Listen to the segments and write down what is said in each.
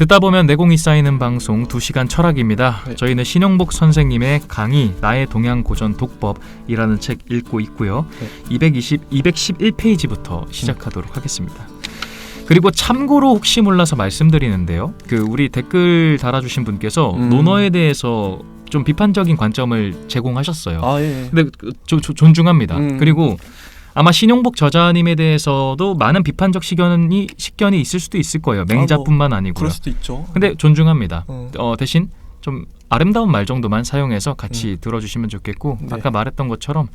듣다 보면 내공이 쌓이는 방송 2시간 철학입니다. 네. 저희는 신용복 선생님의 강의 나의 동양 고전 독법이라는 책 읽고 있고요. 네. 211페이지부터 시작하도록 하겠습니다. 그리고 참고로 혹시 몰라서 말씀드리는데요. 우리 댓글 달아주신 분께서 논어에 대해서 좀 비판적인 관점을 제공하셨어요. 예. 근데 존중합니다. 그리고 아마 신용복 저자님에 대해서도 많은 비판적 식견이 있을 수도 있을 거예요. 맹자뿐만 아니고요. 그럴 수도 있죠. 근데 존중합니다. 대신 좀 아름다운 말 정도만 사용해서 같이 들어주시면 좋겠고, 네. 아까 말했던 것처럼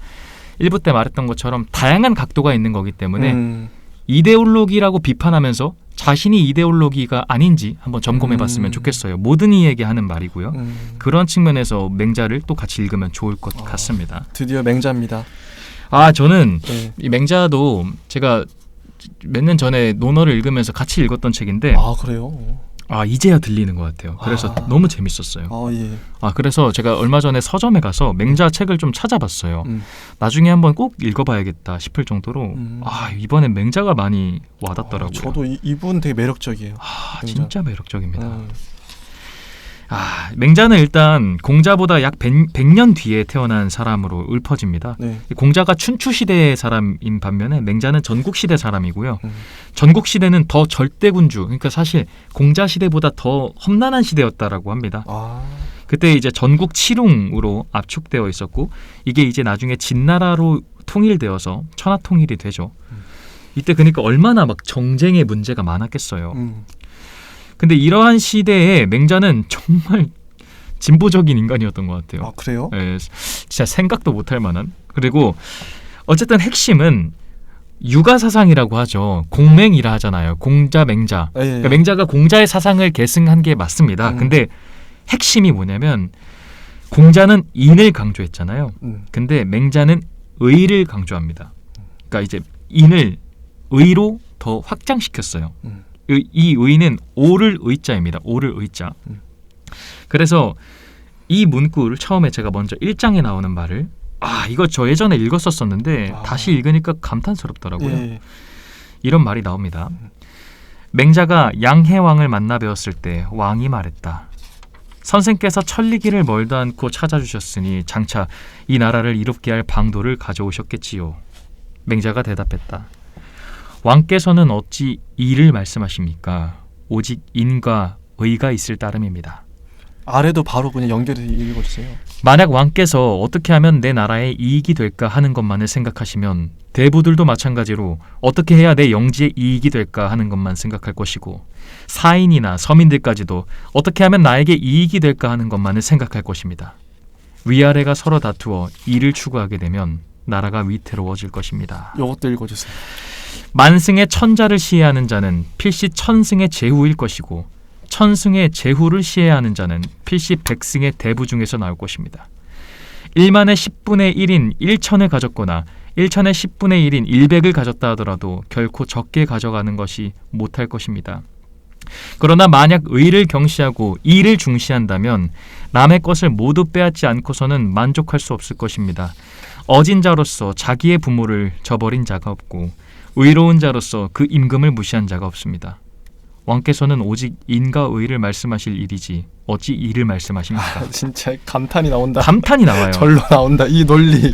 1부 때 말했던 것처럼 다양한 각도가 있는 거기 때문에 이데올로기라고 비판하면서 자신이 이데올로기가 아닌지 한번 점검해봤으면 좋겠어요. 모든 이에게 하는 말이고요. 그런 측면에서 맹자를 또 같이 읽으면 좋을 것 같습니다. 드디어 맹자입니다. 저는 네. 이 맹자도 제가 몇 년 전에 논어를 읽으면서 같이 읽었던 책인데 그래요? 이제야 들리는 것 같아요. 그래서 너무 재밌었어요. 예. 그래서 제가 얼마 전에 서점에 가서 맹자 책을 좀 찾아봤어요. 나중에 한번 꼭 읽어봐야겠다 싶을 정도로 이번엔 맹자가 많이 와닿더라고요. 저도 이분 되게 매력적이에요. 진짜 매력적입니다. 맹자는 일단 공자보다 약 100년 뒤에 태어난 사람으로 읊어집니다. 네. 공자가 춘추시대의 사람인 반면에 맹자는 전국시대 사람이고요. 전국시대는 더 절대군주, 그러니까 사실 공자시대보다 더 험난한 시대였다라고 합니다. 그때 이제 전국 칠웅으로 압축되어 있었고, 이게 이제 나중에 진나라로 통일되어서 천하통일이 되죠. 이때 그러니까 얼마나 막 정쟁의 문제가 많았겠어요. 근데 이러한 시대에 맹자는 정말 진보적인 인간이었던 것 같아요. 그래요? 진짜 생각도 못할 만한. 그리고 어쨌든 핵심은 유가사상이라고 하죠. 공맹이라 하잖아요. 공자, 맹자. 그러니까 맹자가 공자의 사상을 계승한 게 맞습니다. 근데 핵심이 뭐냐면 공자는 인을 강조했잖아요. 근데 맹자는 의를 강조합니다. 그러니까 이제 인을 의로 더 확장시켰어요. 이 의는 오를 의자입니다. 오를 의자. 그래서 이 문구를 처음에 제가 먼저 1장에 나오는 말을 이거 저 예전에 읽었었는데 다시 읽으니까 감탄스럽더라고요. 이런 말이 나옵니다. 맹자가 양해왕을 만나 배웠을 때 왕이 말했다. 선생께서 천리길을 멀다 않고 찾아주셨으니 장차 이 나라를 이롭게 할 방도를 가져오셨겠지요. 맹자가 대답했다. 왕께서는 어찌 이를 말씀하십니까? 오직 인과 의가 있을 따름입니다. 아래도 바로 그냥 연결해서 읽어주세요. 만약 왕께서 어떻게 하면 내 나라에 이익이 될까 하는 것만을 생각하시면 대부들도 마찬가지로 어떻게 해야 내 영지에 이익이 될까 하는 것만 생각할 것이고, 사인이나 서민들까지도 어떻게 하면 나에게 이익이 될까 하는 것만을 생각할 것입니다. 위아래가 서로 다투어 이를 추구하게 되면 나라가 위태로워질 것입니다. 이것도 읽어주세요. 만승의 천자를 시해하는 자는 필시 천승의 제후일 것이고, 천승의 제후를 시해하는 자는 필시 백승의 대부 중에서 나올 것입니다. 1만의 10분의 1인 1천을 가졌거나 1천의 10분의 1인 100을 가졌다 하더라도 결코 적게 가져가는 것이 못할 것입니다. 그러나 만약 의를 경시하고 이를 중시한다면 남의 것을 모두 빼앗지 않고서는 만족할 수 없을 것입니다. 어진 자로서 자기의 부모를 저버린 자가 없고, 의로운 자로서 그 임금을 무시한 자가 없습니다. 왕께서는 오직 인과 의를 말씀하실 일이지 어찌 이를 말씀하십니까? 진짜 감탄이 나온다. 감탄이 나와요. 절로 나온다. 이 논리.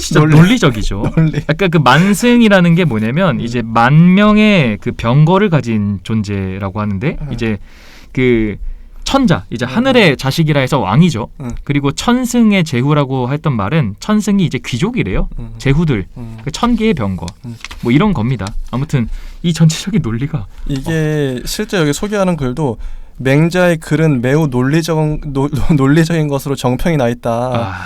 진짜 논리적이죠. 약간 그 만승이라는 게 뭐냐면 이제 만 명의 그 병거를 가진 존재라고 하는데, 이제 그 천자, 이제 하늘의 자식이라 해서 왕이죠. 그리고 천승의 제후라고 했던 말은 천승이 이제 귀족이래요. 제후들, 그 1000개의 병거, 뭐 이런 겁니다. 아무튼 이 전체적인 논리가 이게 실제 여기 소개하는 글도 맹자의 글은 매우 논리적인 것으로 정평이 나 있다.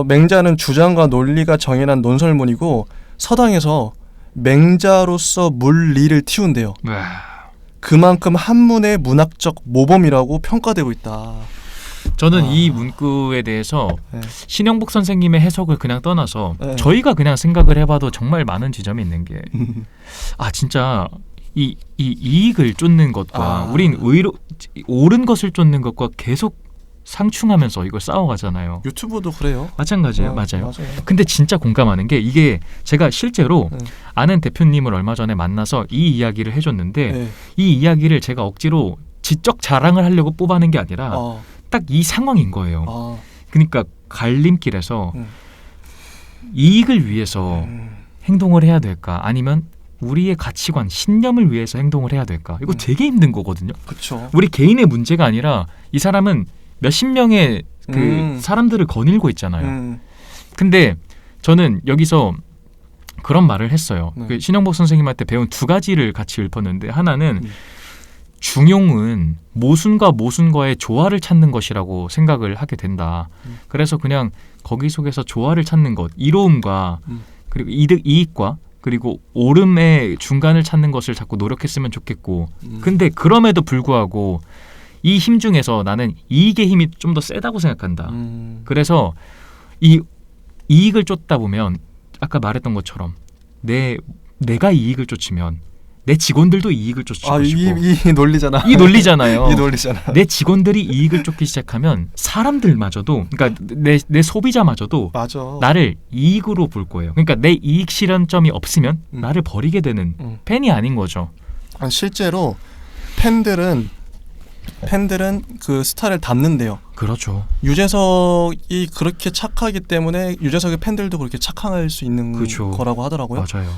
맹자는 주장과 논리가 정연한 논설문이고 서당에서 맹자로서 물리를 틔운대요. 그만큼 한문의 문학적 모범이라고 평가되고 있다. 저는 이 문구에 대해서 신영복 선생님의 해석을 그냥 떠나서 저희가 그냥 생각을 해봐도 정말 많은 지점이 있는 게 진짜 이 이익을 쫓는 것과 우린 의로 옳은 것을 쫓는 것과 계속 상충하면서 이걸 싸워가잖아요. 유튜브도 그래요. 마찬가지예요. 맞아요. 근데 진짜 공감하는 게, 이게 제가 실제로 아는 대표님을 얼마 전에 만나서 이 이야기를 해줬는데 이 이야기를 제가 억지로 지적 자랑을 하려고 뽑아낸 게 아니라 딱 이 상황인 거예요. 그러니까 갈림길에서 이익을 위해서 행동을 해야 될까 아니면 우리의 가치관, 신념을 위해서 행동을 해야 될까? 이거 되게 힘든 거거든요. 그렇죠. 우리 개인의 문제가 아니라 이 사람은 몇십 명의 그 사람들을 거닐고 있잖아요. 근데 저는 여기서 그런 말을 했어요. 그 신영복 선생님한테 배운 두 가지를 같이 읊었는데 하나는 중용은 모순과 모순과의 조화를 찾는 것이라고 생각을 하게 된다. 그래서 그냥 거기 속에서 조화를 찾는 것, 이로움과 그리고 이익과 그리고 옳음의 중간을 찾는 것을 자꾸 노력했으면 좋겠고 근데 그럼에도 불구하고 이 힘 중에서 나는 이익의 힘이 좀 더 세다고 생각한다. 그래서 이 이익을 쫓다 보면 아까 말했던 것처럼 내가 이익을 쫓으면 내 직원들도 이익을 쫓고 싶고 이 논리잖아. 이 논리잖아요. 이 논리잖아. 내 직원들이 이익을 쫓기 시작하면 사람들마저도 그러니까 내 소비자마저도 맞아. 나를 이익으로 볼 거예요. 그러니까 내 이익 실현점이 없으면 나를 버리게 되는 팬이 아닌 거죠. 실제로 팬들은 그 스타를 닮는데요. 그렇죠. 유재석이 그렇게 착하기 때문에 유재석의 팬들도 그렇게 착할 수 있는 그렇죠. 거라고 하더라고요. 맞아요.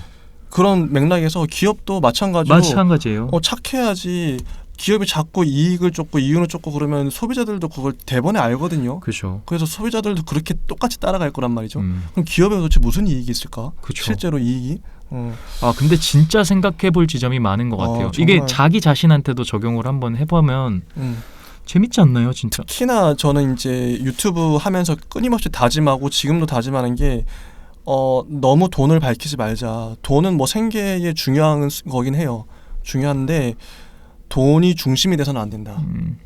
그런 맥락에서 기업도 마찬가지로 마찬가지예요. 착해야지. 기업이 자꾸 이익을 쫓고 이윤을 쫓고 그러면 소비자들도 그걸 대번에 알거든요. 그렇죠. 그래서 소비자들도 그렇게 똑같이 따라갈 거란 말이죠. 그럼 기업에 도대체 무슨 이익이 있을까? 그쵸. 실제로 이익이? 근데 진짜 생각해볼 지점이 많은 것 같아요. 이게 자기 자신한테도 적용을 한번 해보면 재밌지 않나요, 진짜? 특히나 저는 이제 유튜브 하면서 끊임없이 다짐하고 지금도 다짐하는 게 너무 돈을 밝히지 말자. 돈은 뭐 생계에 중요한 거긴 해요. 중요한데 돈이 중심이 돼서는 안 된다.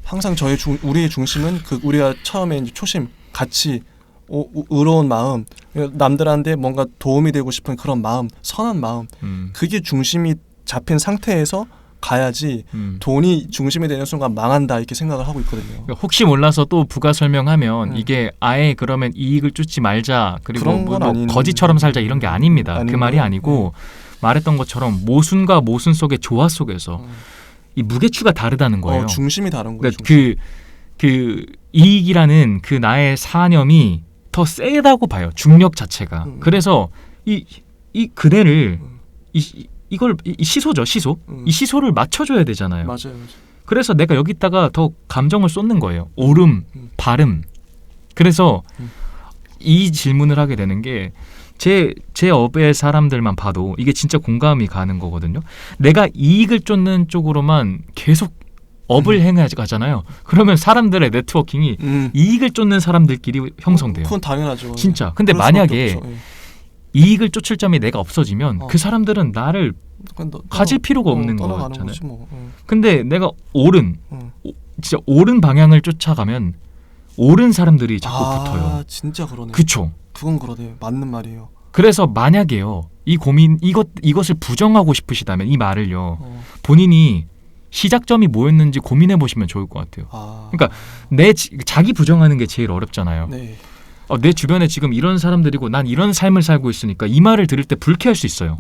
항상 우리의 중심은 우리가 처음에 이제 초심, 가치, 의로운 마음, 남들한테 뭔가 도움이 되고 싶은 그런 마음, 선한 마음, 그게 중심이 잡힌 상태에서 가야지 돈이 중심이 되는 순간 망한다 이렇게 생각을 하고 있거든요. 그러니까 혹시 몰라서 또 부가 설명하면 이게 아예 그러면 이익을 쫓지 말자 그리고 뭐 거지처럼 살자 이런 게 아닙니다. 그 말이 아니고 말했던 것처럼 모순과 모순 속의 조화 속에서 이 무게추가 다르다는 거예요. 중심이 다른 거예요. 그러니까 그 이익이라는 그 나의 사념이 더 세다고 봐요. 중력 자체가. 그래서 이 그대를 이걸 시소죠, 시소. 이 시소를 맞춰줘야 되잖아요. 맞아요. 그래서 내가 여기다가 더 감정을 쏟는 거예요. 옳음, 바름. 그래서 이 질문을 하게 되는 게 제 업의 사람들만 봐도 이게 진짜 공감이 가는 거거든요. 내가 이익을 쫓는 쪽으로만 계속 업을 행하잖아요. 그러면 사람들의 네트워킹이 이익을 쫓는 사람들끼리 형성돼요. 그건 당연하죠. 진짜. 근데 만약에 이익을 쫓을 점이 내가 없어지면 그 사람들은 나를 가질 필요가 없는 거잖아요. 근데 내가 진짜 옳은 방향을 쫓아가면 옳은 사람들이 자꾸 붙어요. 진짜 그러네요. 그쵸? 그건 그러네요. 맞는 말이에요. 그래서 만약에요, 이것을 부정하고 싶으시다면 이 말을요, 본인이 시작점이 뭐였는지 고민해 보시면 좋을 것 같아요. 그러니까 자기 부정하는 게 제일 어렵잖아요. 네. 내 주변에 지금 이런 사람들이고 난 이런 삶을 살고 있으니까 이 말을 들을 때 불쾌할 수 있어요.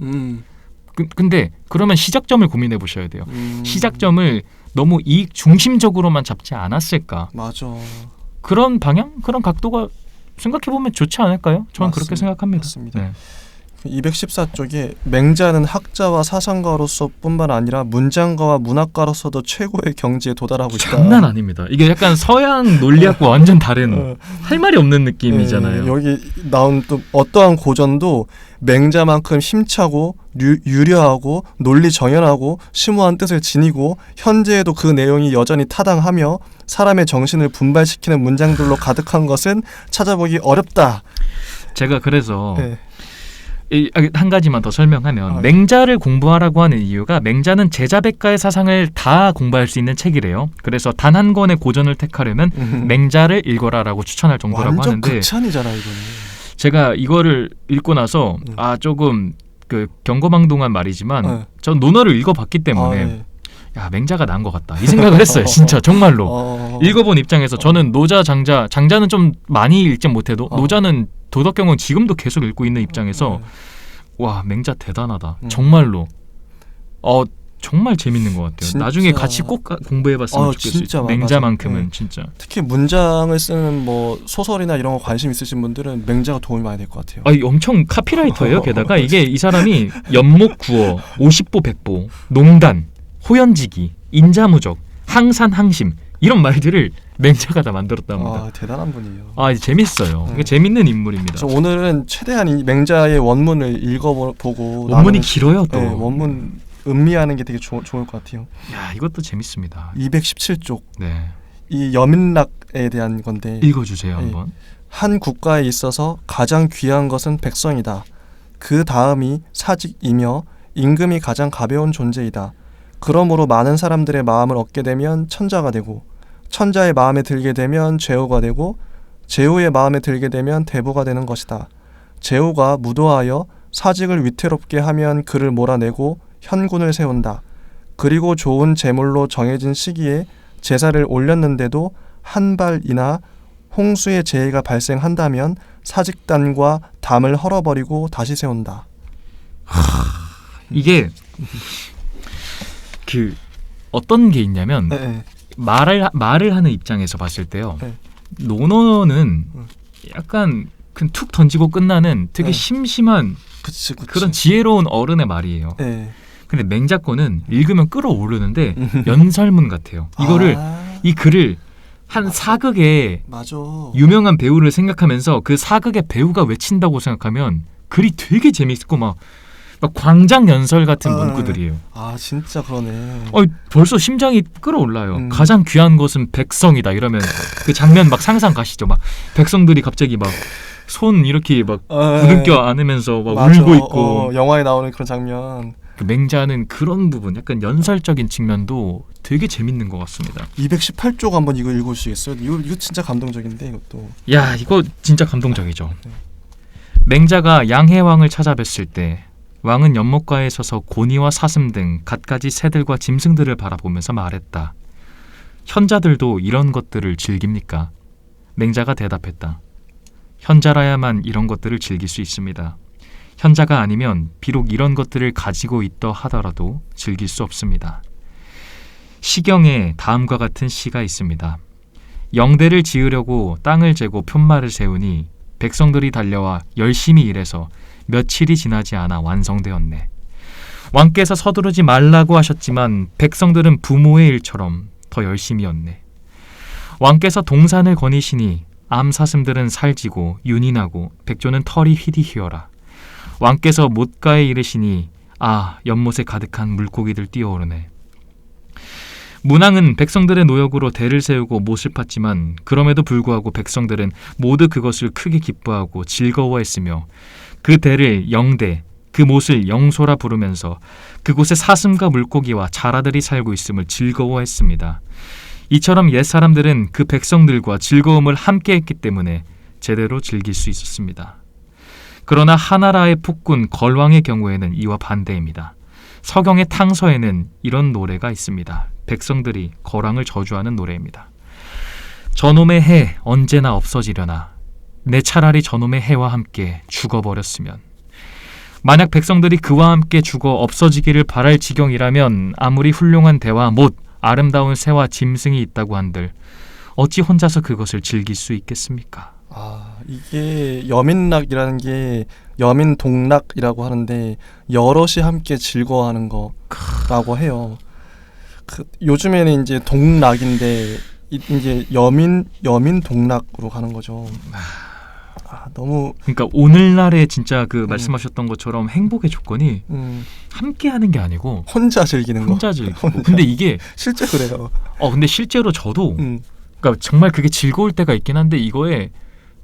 근데 그러면 시작점을 고민해 보셔야 돼요. 시작점을 너무 이익 중심적으로만 잡지 않았을까? 맞아. 그런 방향, 그런 각도가 생각해보면 좋지 않을까요? 저는 그렇게 생각합니다. 맞습니다. 네. 214쪽에 맹자는 학자와 사상가로서 뿐만 아니라 문장가와 문학가로서도 최고의 경지에 도달하고 있다. 장난 아닙니다. 이게 약간 서양 논리학과 완전 다른 할 말이 없는 느낌이잖아요. 여기 나온 또 어떠한 고전도 맹자만큼 힘차고 유려하고 논리 정연하고 심오한 뜻을 지니고 현재에도 그 내용이 여전히 타당하며 사람의 정신을 분발시키는 문장들로 가득한 것은 찾아보기 어렵다. 제가 그래서 한 가지만 더 설명하면 맹자를 공부하라고 하는 이유가 맹자는 제자백가의 사상을 다 공부할 수 있는 책이래요. 그래서 단 한 권의 고전을 택하려면 맹자를 읽어라라고 추천할 정도라고 완전 하는데 극찬이잖아 이거는. 제가 이거를 읽고 나서 조금 그 경거망동한 말이지만 전 논어를 읽어봤기 때문에 야 맹자가 나은 것 같다 이 생각을 했어요. 진짜 정말로 읽어본 입장에서 저는 노자 장자는 좀 많이 읽지 못해도 노자는 도덕경은 지금도 계속 읽고 있는 입장에서 와 맹자 대단하다 정말로 정말 재밌는 것 같아요. 진짜. 나중에 같이 꼭 공부해봤으면 좋겠어요. 진짜 맹자만큼은 맞아요. 진짜. 특히 문장을 쓰는 뭐 소설이나 이런 거 관심 있으신 분들은 맹자가 도움이 많이 될 것 같아요. 엄청 카피라이터예요. 게다가 이게 이 사람이 연목구어, 오십보 백보, 농단, 호연지기, 인자무적, 항산항심 이런 말들을 맹자가 다 만들었답니다. 대단한 분이에요. 재밌어요. 이게 재밌는 인물입니다. 그래서 오늘은 최대한 이 맹자의 원문을 읽어보고 원문이 길어요 또. 네, 원문 음미하는 게 되게 좋을 것 같아요. 야, 이것도 재밌습니다. 217쪽. 네. 이 여민락에 대한 건데 읽어주세요 한번. 한 국가에 있어서 가장 귀한 것은 백성이다. 그 다음이 사직이며 임금이 가장 가벼운 존재이다. 그러므로 많은 사람들의 마음을 얻게 되면 천자가 되고 천자의 마음에 들게 되면 제후가 되고 제후의 마음에 들게 되면 대부가 되는 것이다. 제후가 무도하여 사직을 위태롭게 하면 그를 몰아내고 현군을 세운다. 그리고 좋은 제물로 정해진 시기에 제사를 올렸는데도 한 발이나 홍수의 재해가 발생한다면 사직단과 담을 헐어버리고 다시 세운다. 이게 그 어떤 게 있냐면 네. 말을 하는 입장에서 봤을 때요. 네. 논어는 약간 그냥 툭 던지고 끝나는 되게 네. 심심한 그치. 그런 지혜로운 어른의 말이에요. 네. 근데 맹자권은 읽으면 끌어오르는데 연설문 같아요. 이거를 이 글을 한 사극의 맞아. 유명한 배우를 생각하면서 그 사극의 배우가 외친다고 생각하면 글이 되게 재밌고 막 광장 연설 같은 문구들이에요. 진짜 그러네. 벌써 심장이 끌어올라요. 음. 가장 귀한 것은 백성이다 이러면 그 장면 막 상상 가시죠. 막 백성들이 갑자기 막 손 이렇게 막 부둥켜 안으면서 막 맞아. 울고 있고. 영화에 나오는 그런 장면. 그 맹자는 그런 부분, 약간 연설적인 측면도 되게 재밌는 것 같습니다. 218쪽 한번 이거 읽어주시겠어요? 이거 진짜 감동적인데 이것도. 야, 이거 진짜 감동적이죠. 네. 맹자가 양해왕을 찾아뵀을 때 왕은 연못가에 서서 고니와 사슴 등 갖가지 새들과 짐승들을 바라보면서 말했다. 현자들도 이런 것들을 즐깁니까? 맹자가 대답했다. 현자라야만 이런 것들을 즐길 수 있습니다. 현자가 아니면 비록 이런 것들을 가지고 있다 하더라도 즐길 수 없습니다. 시경에 다음과 같은 시가 있습니다. 영대를 지으려고 땅을 재고 푯말을 세우니 백성들이 달려와 열심히 일해서 며칠이 지나지 않아 완성되었네. 왕께서 서두르지 말라고 하셨지만 백성들은 부모의 일처럼 더 열심히였네. 왕께서 동산을 거니시니 암사슴들은 살지고 윤이 나고 백조는 털이 휘디휘어라. 왕께서 못가에 이르시니 연못에 가득한 물고기들 뛰어오르네. 문왕은 백성들의 노역으로 대를 세우고 못을 팠지만 그럼에도 불구하고 백성들은 모두 그것을 크게 기뻐하고 즐거워했으며 그 대를 영대, 그 못을 영소라 부르면서 그곳에 사슴과 물고기와 자라들이 살고 있음을 즐거워했습니다. 이처럼 옛사람들은 그 백성들과 즐거움을 함께했기 때문에 제대로 즐길 수 있었습니다. 그러나 하나라의 폭군 걸왕의 경우에는 이와 반대입니다. 서경의 탕서에는 이런 노래가 있습니다. 백성들이 걸왕을 저주하는 노래입니다. 저놈의 해 언제나 없어지려나 내 차라리 저놈의 해와 함께 죽어버렸으면. 만약 백성들이 그와 함께 죽어 없어지기를 바랄 지경이라면 아무리 훌륭한 대와 못 아름다운 새와 짐승이 있다고 한들 어찌 혼자서 그것을 즐길 수 있겠습니까? 이게 여민락이라는 게 여민동락이라고 하는데 여럿이 함께 즐거워하는 거라고 해요. 요즘에는 이제 동락인데 이제 여민동락으로 가는 거죠. 너무 그러니까 오늘날에 진짜 그 말씀하셨던 것처럼 행복의 조건이 함께 하는 게 아니고 혼자 즐기는 거. 혼자 즐기고. 근데 이게 실제 그래요. 근데 실제로 저도 그러니까 정말 그게 즐거울 때가 있긴 한데 이거에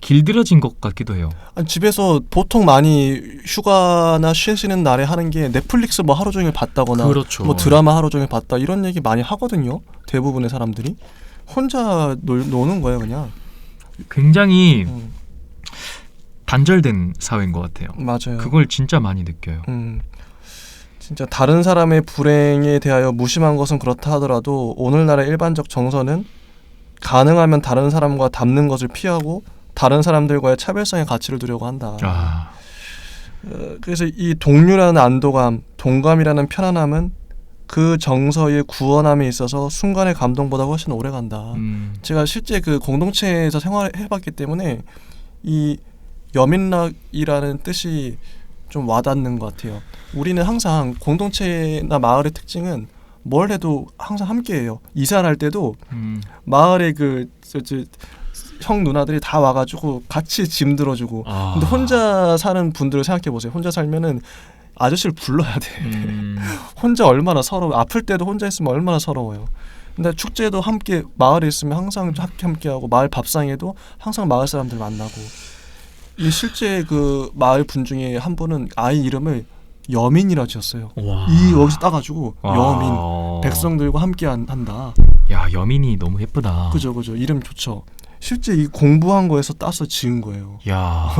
길들여진 것 같기도 해요. 집에서 보통 많이 휴가나 쉬시는 날에 하는 게 넷플릭스 뭐 하루 종일 봤다거나 그렇죠. 뭐 드라마 하루 종일 봤다 이런 얘기 많이 하거든요. 대부분의 사람들이 혼자 노는 거예요, 그냥. 굉장히 단절된 사회인 것 같아요. 맞아요. 그걸 진짜 많이 느껴요. 진짜 다른 사람의 불행에 대하여 무심한 것은 그렇다 하더라도 오늘날의 일반적 정서는 가능하면 다른 사람과 닮는 것을 피하고 다른 사람들과의 차별성의 가치를 두려고 한다. 그래서 이 동료라는 안도감, 동감이라는 편안함은 그 정서의 구원함에 있어서 순간의 감동보다 훨씬 오래 간다. 제가 실제 그 공동체에서 생활해봤기 때문에 이 여민락이라는 뜻이 좀 와닿는 것 같아요. 우리는 항상 공동체나 마을의 특징은 뭘 해도 항상 함께해요. 이사를 할 때도 마을의 형 누나들이 다 와가지고 같이 짐 들어주고. 근데 혼자 사는 분들을 생각해 보세요. 혼자 살면은 아저씨를 불러야 돼. 혼자 얼마나 서러워. 아플 때도 혼자 있으면 얼마나 서러워요. 근데 축제도 함께 마을에 있으면 항상 함께하고 마을 밥상에도 항상 마을 사람들 만나고. 이 실제 그 마을 분 중에 한 분은 아이 이름을 여민이라 지었어요. 이 여기서 따가지고 여민 백성들과 함께 한다. 야 여민이 너무 예쁘다. 그죠. 이름 좋죠. 실제 이 공부한 거에서 따서 지은 거예요. 야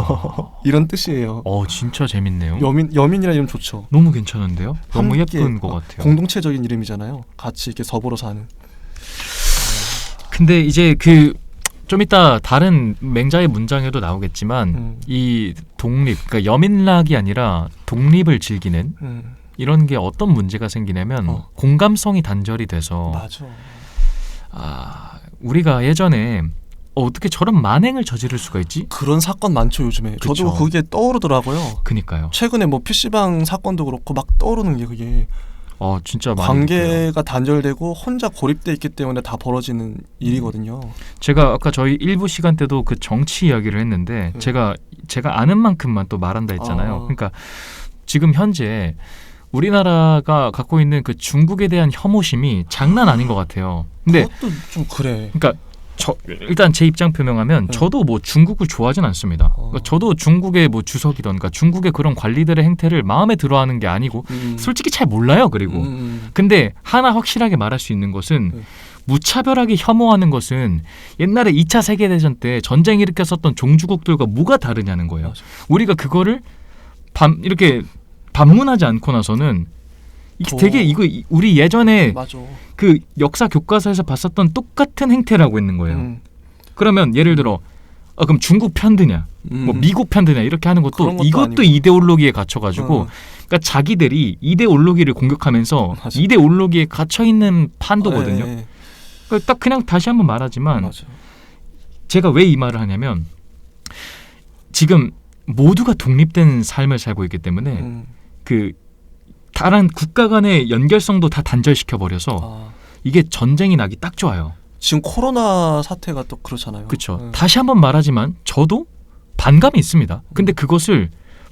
이런 뜻이에요. 진짜 재밌네요. 여민이라는 이름 좋죠. 너무 괜찮은데요? 너무 예쁜 것 같아요. 공동체적인 이름이잖아요. 같이 이렇게 서버로 사는. 근데 이제 좀 이따 다른 맹자의 문장에도 나오겠지만 이 독립, 그러니까 여민락이 아니라 독립을 즐기는 이런 게 어떤 문제가 생기냐면 공감성이 단절이 돼서 맞아. 우리가 예전에 어떻게 저런 만행을 저지를 수가 있지? 그런 사건 많죠 요즘에. 그쵸. 저도 그게 떠오르더라고요. 그니까요. 최근에 뭐 PC방 사건도 그렇고 막 떠오르는 게 그게 진짜 많이 관계가 느껴요. 단절되고 혼자 고립돼 있기 때문에 다 벌어지는 일이거든요. 제가 아까 저희 일부 시간 때도 그 정치 이야기를 했는데 제가 아는 만큼만 또 말한다 했잖아요. 그러니까 지금 현재 우리나라가 갖고 있는 그 중국에 대한 혐오심이 장난 아닌 것 같아요. 근데 그것도 좀 그래. 그러니까 일단 제 입장 표명하면 저도 뭐 중국을 좋아하진 않습니다. 그러니까 저도 중국의 뭐 주석이던 그러니까 중국의 그런 관리들의 행태를 마음에 들어하는 게 아니고 솔직히 잘 몰라요. 그리고 근데 하나 확실하게 말할 수 있는 것은 무차별하게 혐오하는 것은 옛날에 2차 세계대전 때 전쟁 일으켰었던 종주국들과 뭐가 다르냐는 거예요. 맞아. 우리가 그거를 이렇게 반문하지 않고 나서는 이게 되게 우리 예전에 맞아. 그 역사 교과서에서 봤었던 똑같은 행태라고 있는 거예요. 그러면 예를 들어 그럼 중국 편드냐, 뭐 미국 편드냐 이렇게 하는 것도 이것도 아니고. 이데올로기에 갇혀가지고 그러니까 자기들이 이데올로기를 공격하면서 맞아. 이데올로기에 갇혀 있는 판도거든요. 네. 그러니까 딱 그냥 다시 한번 말하지만 맞아. 제가 왜 이 말을 하냐면 지금 모두가 독립된 삶을 살고 있기 때문에 그 다른 국가 간의 연결성도 다 단절시켜 버려서 이게 전쟁이 나기 딱 좋아요. 지금 코로나 사태가 또 그렇잖아요. 그렇죠. 다시 한번 말하지만 저도 반감이 있습니다. 근데 그것을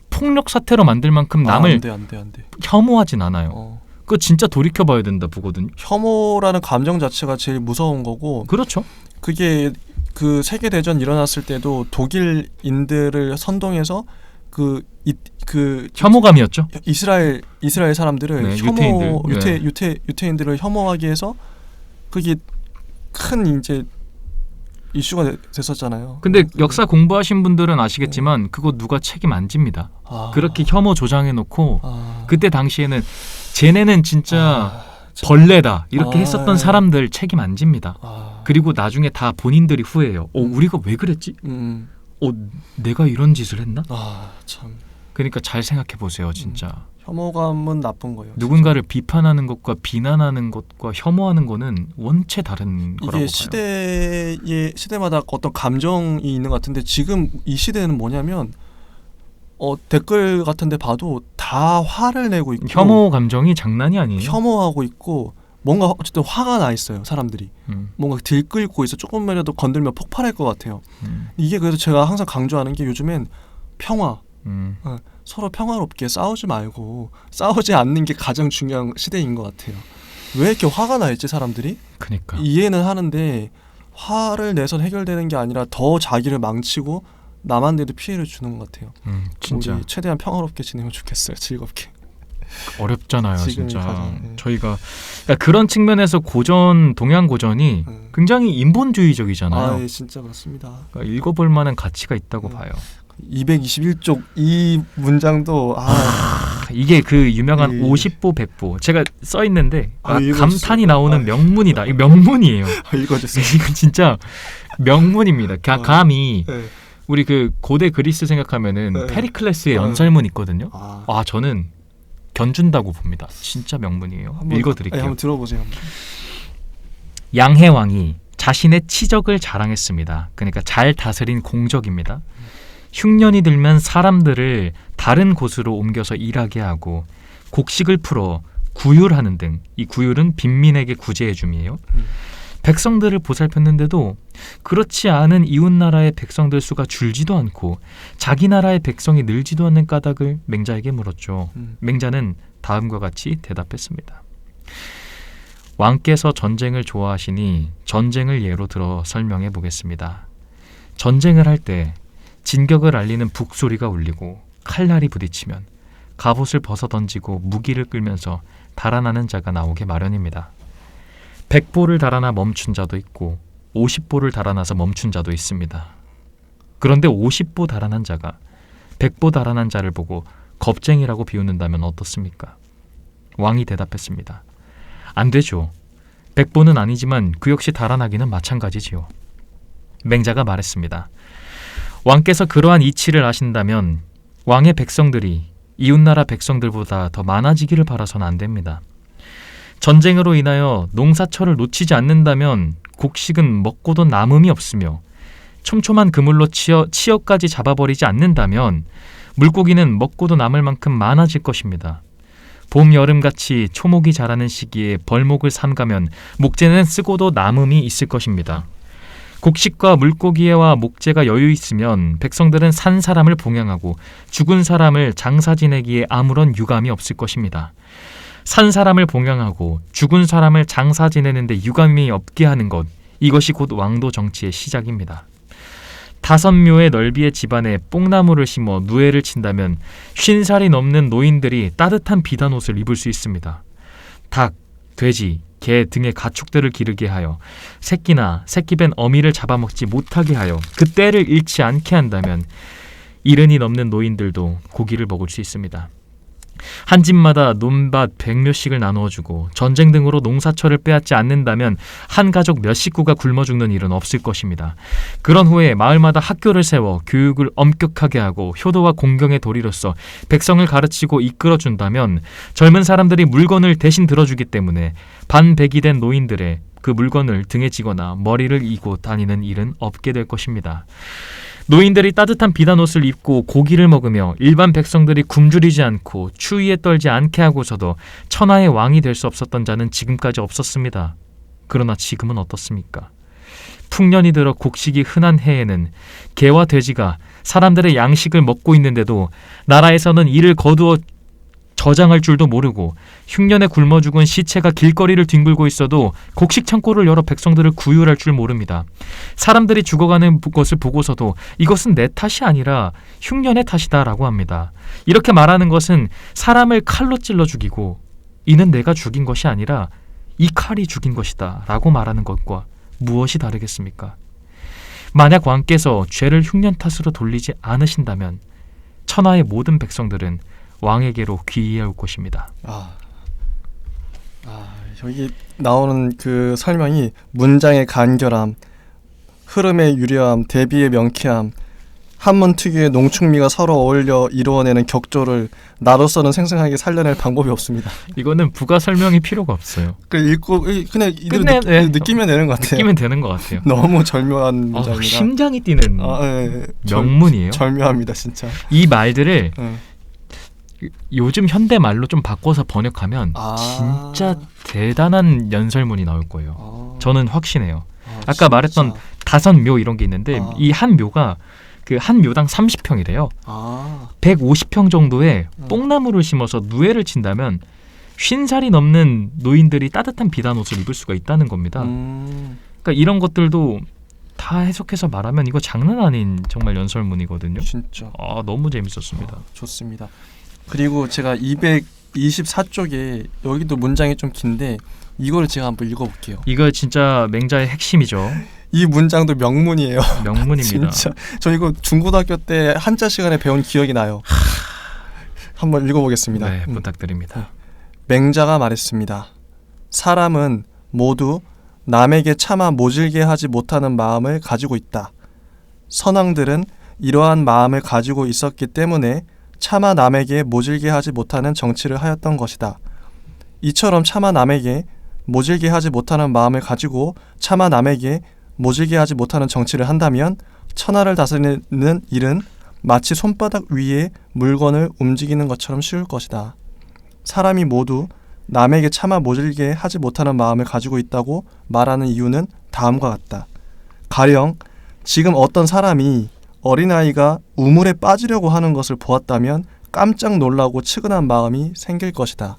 폭력 사태로 만들 만큼 남을 안 돼. 혐오하진 않아요. 그거 진짜 돌이켜봐야 된다 보거든요. 혐오라는 감정 자체가 제일 무서운 거고. 그렇죠. 그게 그 세계 대전 일어났을 때도 독일인들을 선동해서 그 혐오감이었죠. 이스라엘 사람들을 유태인들. 유태인들을 혐오하게 해서 그게 큰 이제 이슈가 됐었잖아요. 근데 역사 공부하신 분들은 아시겠지만 그거 누가 책임 안 집니다. 그렇게 혐오 조장해 놓고 그때 당시에는 쟤네는 진짜 벌레다 이렇게 했었던 사람들 책임 안 집니다. 그리고 나중에 다 본인들이 후회해요. 우리가 왜 그랬지? 내가 이런 짓을 했나? 참. 그러니까 잘 생각해 보세요, 진짜. 혐오감은 나쁜 거예요. 누군가를 비판하는 것과 비난하는 것과 혐오하는 거는 원체 다른 거라고 봐요. 이게 시대마다 어떤 감정이 있는 것 같은데 지금 이 시대는 뭐냐면 댓글 같은데 봐도 다 화를 내고 있고 혐오 감정이 장난이 아니에요. 혐오하고 있고 뭔가 어쨌든 화가 나 있어요. 사람들이 뭔가 들끓고 있어. 조금만이라도 건들면 폭발할 것 같아요. 이게 그래서 제가 항상 강조하는 게 요즘엔 평화. 서로 평화롭게 싸우지 말고 싸우지 않는 게 가장 중요한 시대인 것 같아요. 왜 이렇게 화가 나 있지 사람들이? 그러니까 이해는 하는데 화를 내서 해결되는 게 아니라 더 자기를 망치고 남한테도 피해를 주는 것 같아요. 진짜 우리 최대한 평화롭게 지내면 좋겠어요. 즐겁게. 어렵잖아요, 진짜. 가장, 저희가 그러니까 그런 측면에서 동양 고전이 굉장히 인본주의적이잖아요. 진짜 맞습니다. 그러니까 읽어볼 만한 가치가 있다고 봐요. 221쪽 이 문장도 이게 그 유명한 50보 100보 제가 써 있는데 감탄이 나오는 명문이다. 이거 명문이에요. 읽어주세요. 이건 진짜 명문입니다. 감히 우리 그 고대 그리스 생각하면은 페리클레스의 연설문 있거든요. 저는 견준다고 봅니다. 진짜 명문이에요. 읽어드릴게요. 한번 들어보세요. 양해 왕이 자신의 치적을 자랑했습니다. 그러니까 잘 다스린 공적입니다. 흉년이 들면 사람들을 다른 곳으로 옮겨서 일하게 하고 곡식을 풀어 구휼하는 등, 이 구휼은 빈민에게 구제해 줌이에요. 백성들을 보살폈는데도 그렇지 않은 이웃 나라의 백성들 수가 줄지도 않고 자기 나라의 백성이 늘지도 않는 까닭을 맹자에게 물었죠. 맹자는 다음과 같이 대답했습니다. 왕께서 전쟁을 좋아하시니 전쟁을 예로 들어 설명해 보겠습니다. 전쟁을 할 때 진격을 알리는 북소리가 울리고 칼날이 부딪히면 갑옷을 벗어던지고 무기를 끌면서 달아나는 자가 나오게 마련입니다. 100보를 달아나 멈춘 자도 있고 50보를 달아나서 멈춘 자도 있습니다. 그런데 50보 달아난 자가 100보 달아난 자를 보고 겁쟁이라고 비웃는다면 어떻습니까? 왕이 대답했습니다. 안 되죠. 100보는 아니지만 그 역시 달아나기는 마찬가지지요. 맹자가 말했습니다. 왕께서 그러한 이치를 아신다면 왕의 백성들이 이웃나라 백성들보다 더 많아지기를 바라서는 안 됩니다. 전쟁으로 인하여 농사철을 놓치지 않는다면 곡식은 먹고도 남음이 없으며 촘촘한 그물로 치어까지 잡아버리지 않는다면 물고기는 먹고도 남을 만큼 많아질 것입니다. 봄, 여름같이 초목이 자라는 시기에 벌목을 삼가면 목재는 쓰고도 남음이 있을 것입니다. 곡식과 물고기와 목재가 여유 있으면 백성들은 산 사람을 봉양하고 죽은 사람을 장사 지내기에 아무런 유감이 없을 것입니다. 산 사람을 봉양하고 죽은 사람을 장사 지내는데 유감이 없게 하는 것, 이것이 곧 왕도 정치의 시작입니다. 5묘의 넓이의 집안에 뽕나무를 심어 누에를 친다면 50살이 넘는 노인들이 따뜻한 비단옷을 입을 수 있습니다. 닭, 돼지, 개 등의 가축들을 기르게 하여 새끼나 새끼 뵌 어미를 잡아먹지 못하게 하여 그 때를 잃지 않게 한다면 70이 넘는 노인들도 고기를 먹을 수 있습니다. 한 집마다 논밭 100묘씩을 나누어주고 전쟁 등으로 농사철을 빼앗지 않는다면 한 가족 몇 식구가 굶어 죽는 일은 없을 것입니다. 그런 후에 마을마다 학교를 세워 교육을 엄격하게 하고 효도와 공경의 도리로서 백성을 가르치고 이끌어준다면 젊은 사람들이 물건을 대신 들어주기 때문에 반백이 된 노인들의 그 물건을 등에 지거나 머리를 이고 다니는 일은 없게 될 것입니다. 노인들이 따뜻한 비단옷을 입고 고기를 먹으며 일반 백성들이 굶주리지 않고 추위에 떨지 않게 하고서도 천하의 왕이 될 수 없었던 자는 지금까지 없었습니다. 그러나 지금은 어떻습니까? 풍년이 들어 곡식이 흔한 해에는 개와 돼지가 사람들의 양식을 먹고 있는데도 나라에서는 이를 거두어 저장할 줄도 모르고 흉년에 굶어 죽은 시체가 길거리를 뒹굴고 있어도 곡식 창고를 열어 백성들을 구휼할 줄 모릅니다. 사람들이 죽어가는 것을 보고서도 이것은 내 탓이 아니라 흉년의 탓이다라고 합니다. 이렇게 말하는 것은 사람을 칼로 찔러 죽이고 이는 내가 죽인 것이 아니라 이 칼이 죽인 것이다 라고 말하는 것과 무엇이 다르겠습니까? 만약 왕께서 죄를 흉년 탓으로 돌리지 않으신다면 천하의 모든 백성들은 왕에게로 귀의할 것입니다. 여기 나오는 그 설명이 문장의 간결함, 흐름의 유려함, 대비의 명쾌함, 한문 특유의 농축미가 서로 어울려 이루어내는 격조를 나로서는 생생하게 살려낼 방법이 없습니다. 이거는 부가 설명이 필요가 없어요. 읽고 그냥 이대로 느끼면 되는 것 같아요. 느끼면 되는 것 같아요. 너무 절묘한 문장이라 심장이 뛰는 네. 명문이에요. 절묘합니다, 진짜. 이 말들을 요즘 현대 말로 좀 바꿔서 번역하면 진짜 대단한 연설문이 나올 거예요. 저는 확신해요. 아까 진짜. 말했던 5묘 이런 게 있는데 이 한 묘가 그 한 묘당 30평이래요. 150평 정도의 뽕나무를 심어서 누에를 친다면 50살이 넘는 노인들이 따뜻한 비단옷을 입을 수가 있다는 겁니다. 그러니까 이런 것들도 다 해석해서 말하면 이거 장난 아닌 정말 연설문이거든요. 진짜. 너무 재밌었습니다. 좋습니다. 그리고 제가 224쪽에 여기도 문장이 좀 긴데 이거를 제가 한번 읽어볼게요. 이거 진짜 맹자의 핵심이죠. 이 문장도 명문이에요. 명문입니다. 진짜 저 이거 중고등학교 때 한자 시간에 배운 기억이 나요. 한번 읽어보겠습니다. 네, 부탁드립니다. 맹자가 말했습니다. 사람은 모두 남에게 차마 모질게 하지 못하는 마음을 가지고 있다. 선왕들은 이러한 마음을 가지고 있었기 때문에 차마 남에게 모질게 하지 못하는 정치를 하였던 것이다. 이처럼 차마 남에게 모질게 하지 못하는 마음을 가지고 차마 남에게 모질게 하지 못하는 정치를 한다면 천하를 다스리는 일은 마치 손바닥 위에 물건을 움직이는 것처럼 쉬울 것이다. 사람이 모두 남에게 차마 모질게 하지 못하는 마음을 가지고 있다고 말하는 이유는 다음과 같다. 가령 지금 어떤 사람이 어린아이가 우물에 빠지려고 하는 것을 보았다면 깜짝 놀라고 측은한 마음이 생길 것이다.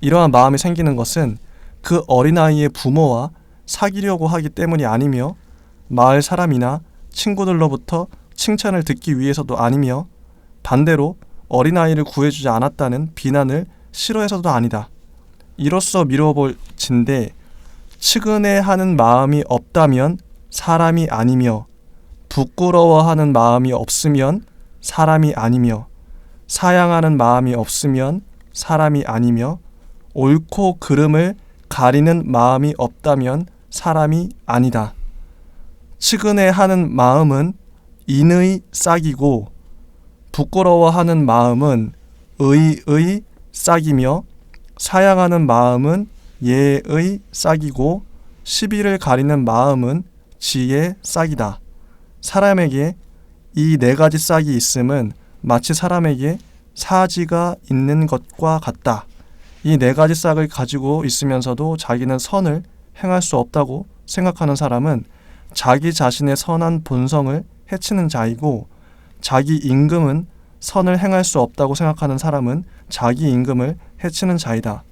이러한 마음이 생기는 것은 그 어린아이의 부모와 사귀려고 하기 때문이 아니며 마을 사람이나 친구들로부터 칭찬을 듣기 위해서도 아니며 반대로 어린아이를 구해주지 않았다는 비난을 싫어해서도 아니다. 이로써 미뤄볼진대 측은해하는 마음이 없다면 사람이 아니며 부끄러워하는 마음이 없으면 사람이 아니며 사양하는 마음이 없으면 사람이 아니며 옳고 그름을 가리는 마음이 없다면 사람이 아니다. 측은해하는 마음은 인의 싹이고 부끄러워하는 마음은 의의 싹이며 사양하는 마음은 예의 싹이고 시비를 가리는 마음은 지혜의 싹이다. 사람에게 이 네 가지 싹이 있음은 마치 사람에게 사지가 있는 것과 같다. 이 네 가지 싹을 가지고 있으면서도 자기는 선을 행할 수 없다고 생각하는 사람은 자기 자신의 선한 본성을 해치는 자이고, 자기 임금은 선을 행할 수 없다고 생각하는 사람은 자기 임금을 해치는 자이다.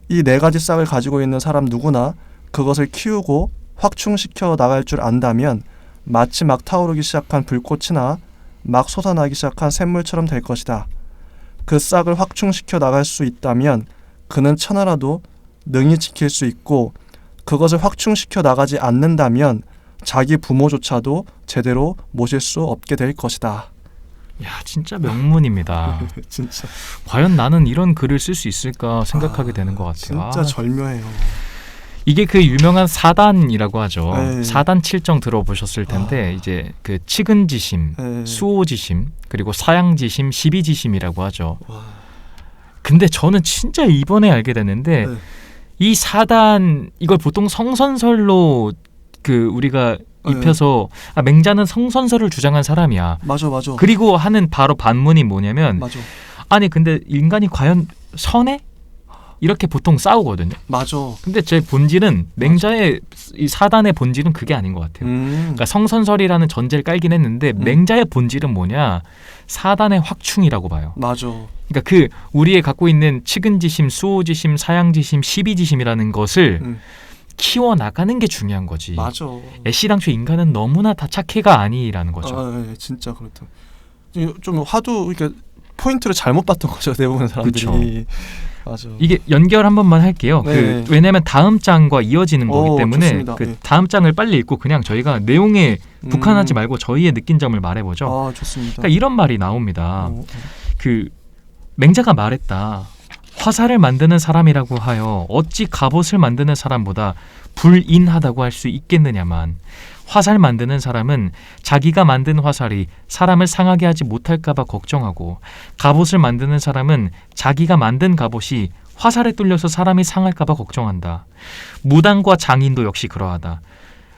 이 네 가지 싹을 가지고 있는 사람 누구나 그것을 키우고 확충시켜 나갈 줄 안다면 마치 막 타오르기 시작한 불꽃이나 막 솟아나기 시작한 샘물처럼 될 것이다. 그 싹을 확충시켜 나갈 수 있다면 그는 천하라도 능히 지킬 수 있고, 그것을 확충시켜 나가지 않는다면 자기 부모조차도 제대로 모실 수 없게 될 것이다. 야, 진짜 명문입니다. 진짜. 과연 나는 이런 글을 쓸 수 있을까 생각하게 되는 것 같아요. 진짜 절묘해요. 이게 그 유명한 사단이라고 하죠. 네. 사단 칠정 들어보셨을 텐데 이제 그 측은지심, 네. 수오지심, 그리고 사양지심, 시비지심이라고 하죠. 와. 근데 저는 진짜 이번에 알게 됐는데 네. 이 사단, 이걸 보통 성선설로 그 우리가 입혀서 맹자는 성선설을 주장한 사람이야. 맞아. 그리고 하는 바로 반문이 뭐냐면 맞아. 아니 근데 인간이 과연 선해? 이렇게 보통 싸우거든요. 맞아. 근데 제 본질은 맹자의 이 사단의 본질은 그게 아닌 것 같아요. 그러니까 성선설이라는 전제를 깔긴 했는데 맹자의 본질은 뭐냐? 사단의 확충이라고 봐요. 맞아. 그러니까 그 우리의 갖고 있는 측은지심, 수오지심, 사양지심, 시비지심이라는 것을 키워 나가는 게 중요한 거지. 맞아. 애시당초 인간은 너무나 다 착해가 아니라는 거죠. 네, 진짜 그렇다. 좀 화두 그러니까 포인트를 잘못 봤던 거죠, 대부분 사람들이. 그쵸. 맞아. 이게 연결 한 번만 할게요. 네. 왜냐하면 다음 장과 이어지는 거기 때문에 좋습니다. 그 다음 장을 빨리 읽고 그냥 저희가 내용에 국한하지 말고 저희의 느낀 점을 말해보죠. 아, 좋습니다. 그러니까 이런 말이 나옵니다. 그 맹자가 말했다. 화살을 만드는 사람이라고 하여 어찌 갑옷을 만드는 사람보다 불인하다고 할 수 있겠느냐만, 화살 만드는 사람은 자기가 만든 화살이 사람을 상하게 하지 못할까 봐 걱정하고, 갑옷을 만드는 사람은 자기가 만든 갑옷이 화살에 뚫려서 사람이 상할까 봐 걱정한다. 무당과 장인도 역시 그러하다.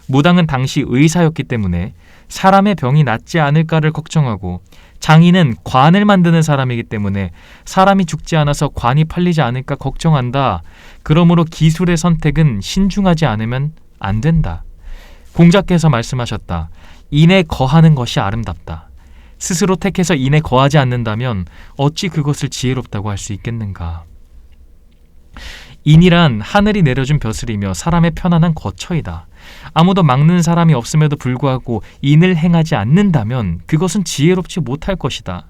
무당은 당시 의사였기 때문에 사람의 병이 낫지 않을까를 걱정하고, 장인은 관을 만드는 사람이기 때문에 사람이 죽지 않아서 관이 팔리지 않을까 걱정한다. 그러므로 기술의 선택은 신중하지 않으면 안 된다. 공자께서 말씀하셨다. 인에 거하는 것이 아름답다. 스스로 택해서 인에 거하지 않는다면 어찌 그것을 지혜롭다고 할 수 있겠는가. 인이란 하늘이 내려준 벼슬이며 사람의 편안한 거처이다. 아무도 막는 사람이 없음에도 불구하고 인을 행하지 않는다면 그것은 지혜롭지 못할 것이다.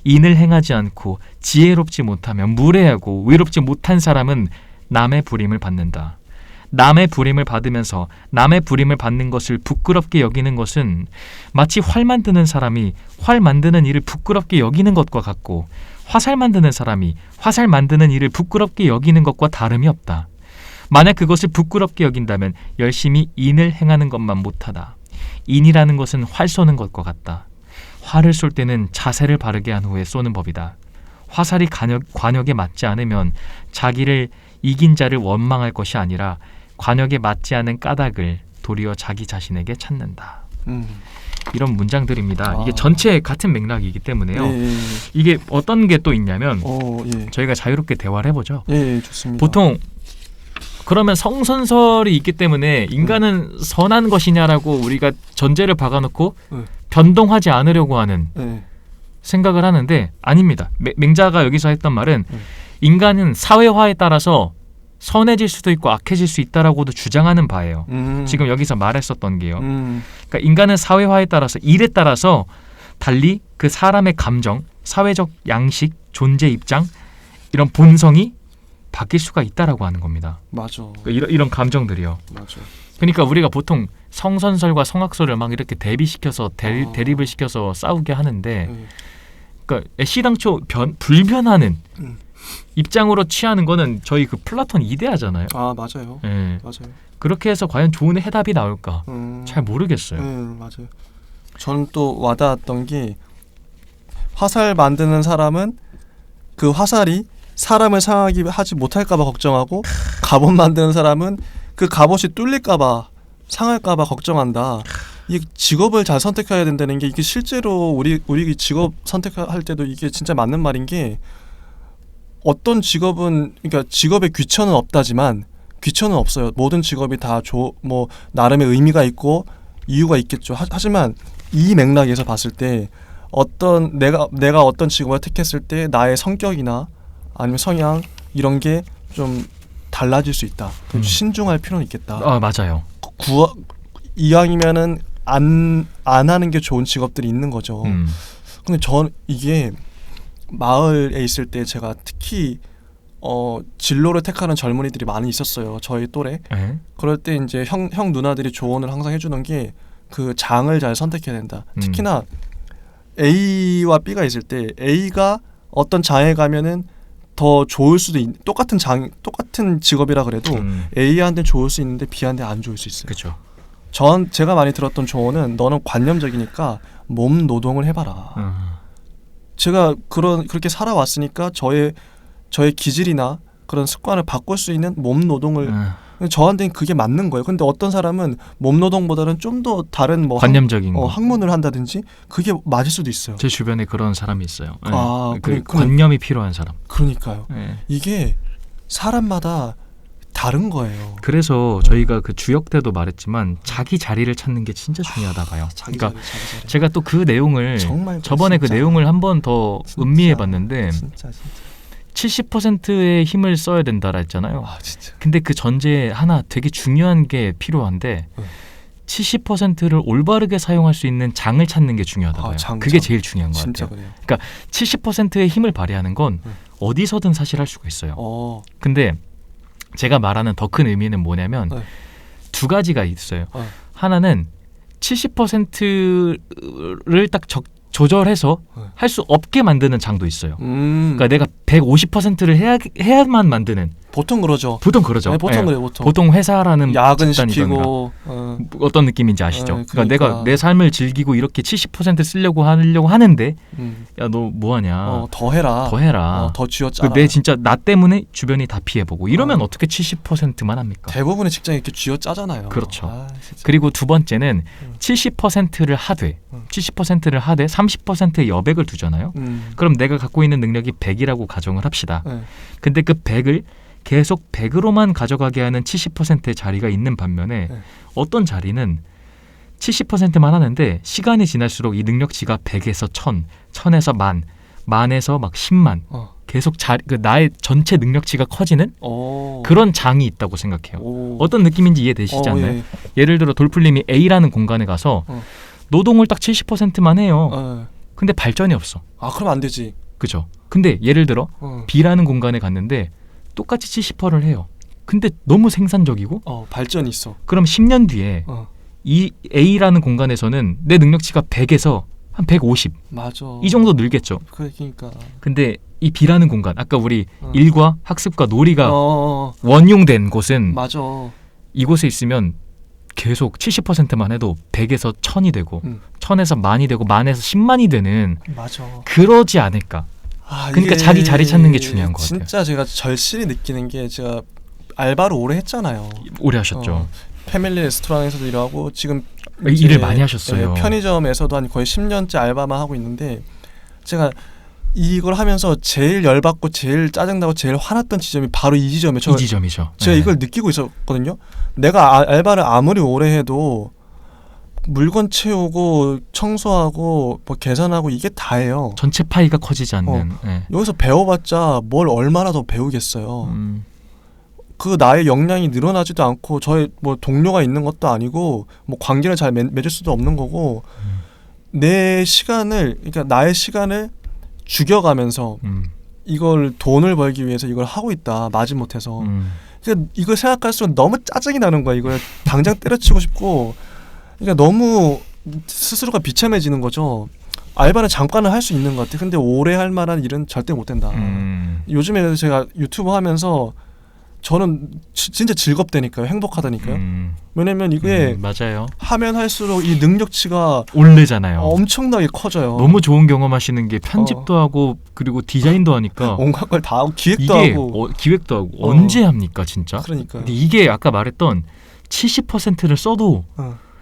인을 행하지 않고 지혜롭지 못하며 무례하고 외롭지 못한 사람은 남의 부림을 받는다. 남의 부림을 받으면서 남의 부림을 받는 것을 부끄럽게 여기는 것은 마치 활 만드는 사람이 활 만드는 일을 부끄럽게 여기는 것과 같고, 화살 만드는 사람이 화살 만드는 일을 부끄럽게 여기는 것과 다름이 없다. 만약 그것을 부끄럽게 여긴다면 열심히 인을 행하는 것만 못하다. 인이라는 것은 활 쏘는 것과 같다. 활을 쏠 때는 자세를 바르게 한 후에 쏘는 법이다. 화살이 관역에 맞지 않으면 자기를 이긴 자를 원망할 것이 아니라 관역에 맞지 않은 까닭을 도리어 자기 자신에게 찾는다. 이런 문장들입니다. 이게 전체 같은 맥락이기 때문에요. 이게 어떤 게 또 있냐면 저희가 자유롭게 대화를 해보죠. 좋습니다. 보통 그러면 성선설이 있기 때문에 인간은 선한 것이냐라고 우리가 전제를 박아놓고 변동하지 않으려고 하는 생각을 하는데 아닙니다. 맹자가 여기서 했던 말은 인간은 사회화에 따라서 선해질 수도 있고 악해질 수 있다라고도 주장하는 바예요. 지금 여기서 말했었던 게요. 그러니까 인간은 사회화에 따라서 일에 따라서 달리 그 사람의 감정, 사회적 양식, 존재 입장 이런 본성이 바뀔 수가 있다라고 하는 겁니다. 맞아. 그러니까 이런 감정들이요. 맞아. 그러니까 우리가 보통 성선설과 성악설을 막 이렇게 대비시켜서 대립을 시켜서 싸우게 하는데 그러니까 애시당초 불변하는 입장으로 취하는 거는 저희 그 플라톤 이데아잖아요. 맞아요. 맞아요. 그렇게 해서 과연 좋은 해답이 나올까? 잘 모르겠어요. 맞아요. 저는 또 와닿았던 게 화살 만드는 사람은 그 화살이 사람을 상하게 하지 못할까봐 걱정하고 갑옷 만드는 사람은 그 갑옷이 뚫릴까봐 상할까봐 걱정한다. 이 직업을 잘 선택해야 된다는 게 이게 실제로 우리 직업 선택할 때도 이게 진짜 맞는 말인 게 어떤 직업은 그러니까 직업에 귀천은 없다지만 귀천은 없어요. 모든 직업이 다 뭐 나름의 의미가 있고 이유가 있겠죠. 하지만 이 맥락에서 봤을 때 어떤 내가 어떤 직업을 택했을 때 나의 성격이나 아니면 성향 이런 게 좀 달라질 수 있다. 신중할 필요는 있겠다. 맞아요. 이왕이면은 안 하는 게 좋은 직업들이 있는 거죠. 근데 전 이게 마을에 있을 때 제가 특히 진로를 택하는 젊은이들이 많이 있었어요. 저희 또래. 그럴 때 이제 형 누나들이 조언을 항상 해주는 게 그 장을 잘 선택해야 된다. 특히나 A와 B가 있을 때 A가 어떤 장에 가면은 더 좋을 수도 똑같은 직업이라 그래도 A한테 좋을 수 있는데 B한테 안 좋을 수 있어요. 그렇죠. 제가 많이 들었던 조언은 너는 관념적이니까 몸 노동을 해봐라. 제가 그렇게 살아왔으니까 저의 기질이나 그런 습관을 바꿀 수 있는 몸 노동을 저한테는 그게 맞는 거예요. 근데 어떤 사람은 몸 노동보다는 좀 더 다른 뭐 관념적인 학문을 한다든지 그게 맞을 수도 있어요. 제 주변에 그런 사람이 있어요. 그러니까 관념이 필요한 사람. 그러니까요. 이게 사람마다 다른 거예요. 그래서 저희가 그 주역 때도 말했지만 자기 자리를 찾는 게 진짜 중요하다 봐요. 그러니까 자기 제가 또 그 내용을 정말 저번에 진짜. 그 내용을 한 번 더 음미해봤는데 진짜 70%의 힘을 써야 된다라 했잖아요. 진짜. 근데 그 전제에 하나 되게 중요한 게 필요한데 70%를 올바르게 사용할 수 있는 장을 찾는 게 중요하다 봐요. 그게 제일 중요한 것 진짜 같아요. 그래요. 그러니까 70%의 힘을 발휘하는 건 어디서든 사실 할 수가 있어요. 근데 제가 말하는 더 큰 의미는 뭐냐면 두 가지가 있어요. 하나는 70%를 딱 조절해서 할 수 없게 만드는 장도 있어요. 그러니까 내가 150%를 해야만 만드는. 보통 그러죠. 보통 그러죠. 네, 보통 그래요. 보통 회사라는 야근시키고 어떤 느낌인지 아시죠? 그러니까 그러니까. 내가 내 삶을 즐기고 이렇게 70% 쓰려고 하는데 야, 너 뭐하냐? 더 해라. 더 쥐어짜라. 내 진짜 나 때문에 주변이 다 피해보고 이러면 어떻게 70%만 합니까? 대부분의 직장이 이렇게 쥐어짜잖아요. 그렇죠. 그리고 두 번째는 70%를 하되 30%의 여백을 두잖아요. 그럼 내가 갖고 있는 능력이 100이라고 가정을 합시다. 근데 그 100을 계속 100으로만 가져가게 하는 70%의 자리가 있는 반면에 어떤 자리는 70%만 하는데 시간이 지날수록 이 능력치가 100에서 1000, 1000에서 10,000, 10,000에서 막 10만 계속 나의 전체 능력치가 커지는 그런 장이 있다고 생각해요. 어떤 느낌인지 이해되시지 않나요? 예를 들어 돌풀님이 A라는 공간에 가서 노동을 딱 70%만 해요. 근데 발전이 없어. 그럼 안 되지. 그죠? 근데 예를 들어 B라는 공간에 갔는데 똑같이 70%를 해요. 근데 너무 생산적이고 발전이 있어. 그럼 10년 뒤에 이 A라는 공간에서는 내 능력치가 100에서 한 150. 맞아. 이 정도 늘겠죠. 그러니까. 근데 이 B라는 공간, 아까 우리 일과 학습과 놀이가 원용된 곳은 맞아. 이곳에 있으면 계속 70%만 해도 100에서 1000이 되고 1000에서 만이 되고 만에서 10만이 되는 맞아. 그러지 않을까. 그러니까 이게 자기 자리 찾는 게 중요한 것 같아요. 진짜 제가 절실히 느끼는 게 제가 알바를 오래 했잖아요. 오래 하셨죠. 패밀리 레스토랑에서도 일하고 지금 일을 많이 하셨어요. 편의점에서도 한 거의 10년째 알바만 하고 있는데 제가 이걸 하면서 제일 열받고 제일 짜증나고 제일 화났던 지점이 바로 이 지점이에요. 이 지점이죠. 제가 이걸 느끼고 있었거든요. 내가 알바를 아무리 오래 해도 물건 채우고 청소하고 뭐 계산하고 이게 다예요. 전체 파이가 커지지 않는. 여기서 배워봤자 뭘 얼마나 더 배우겠어요. 그 나의 역량이 늘어나지도 않고 저의 뭐 동료가 있는 것도 아니고 뭐 관계를 잘 맺을 수도 없는 거고 내 시간을 그러니까 나의 시간을 죽여가면서 이걸 돈을 벌기 위해서 이걸 하고 있다 마지못해서 그러니까 이걸 생각할수록 너무 짜증이 나는 거야. 이걸 당장 때려치고 싶고 그러니까 너무 스스로가 비참해지는 거죠. 알바는 잠깐은 할 수 있는 것 같아. 근데 오래 할 만한 일은 절대 못 된다. 요즘에 제가 유튜브 하면서 저는 진짜 즐겁다니까요. 행복하다니까요. 왜냐면 이게 맞아요. 하면 할수록 이 능력치가 오르잖아요. 엄청나게 커져요. 너무 좋은 경험하시는 게 편집도 하고 그리고 디자인도 하니까 온갖 걸 다 하고 기획도 이게 하고 기획도 하고 언제 합니까 진짜? 그러니까요. 근데 이게 아까 말했던 70%를 써도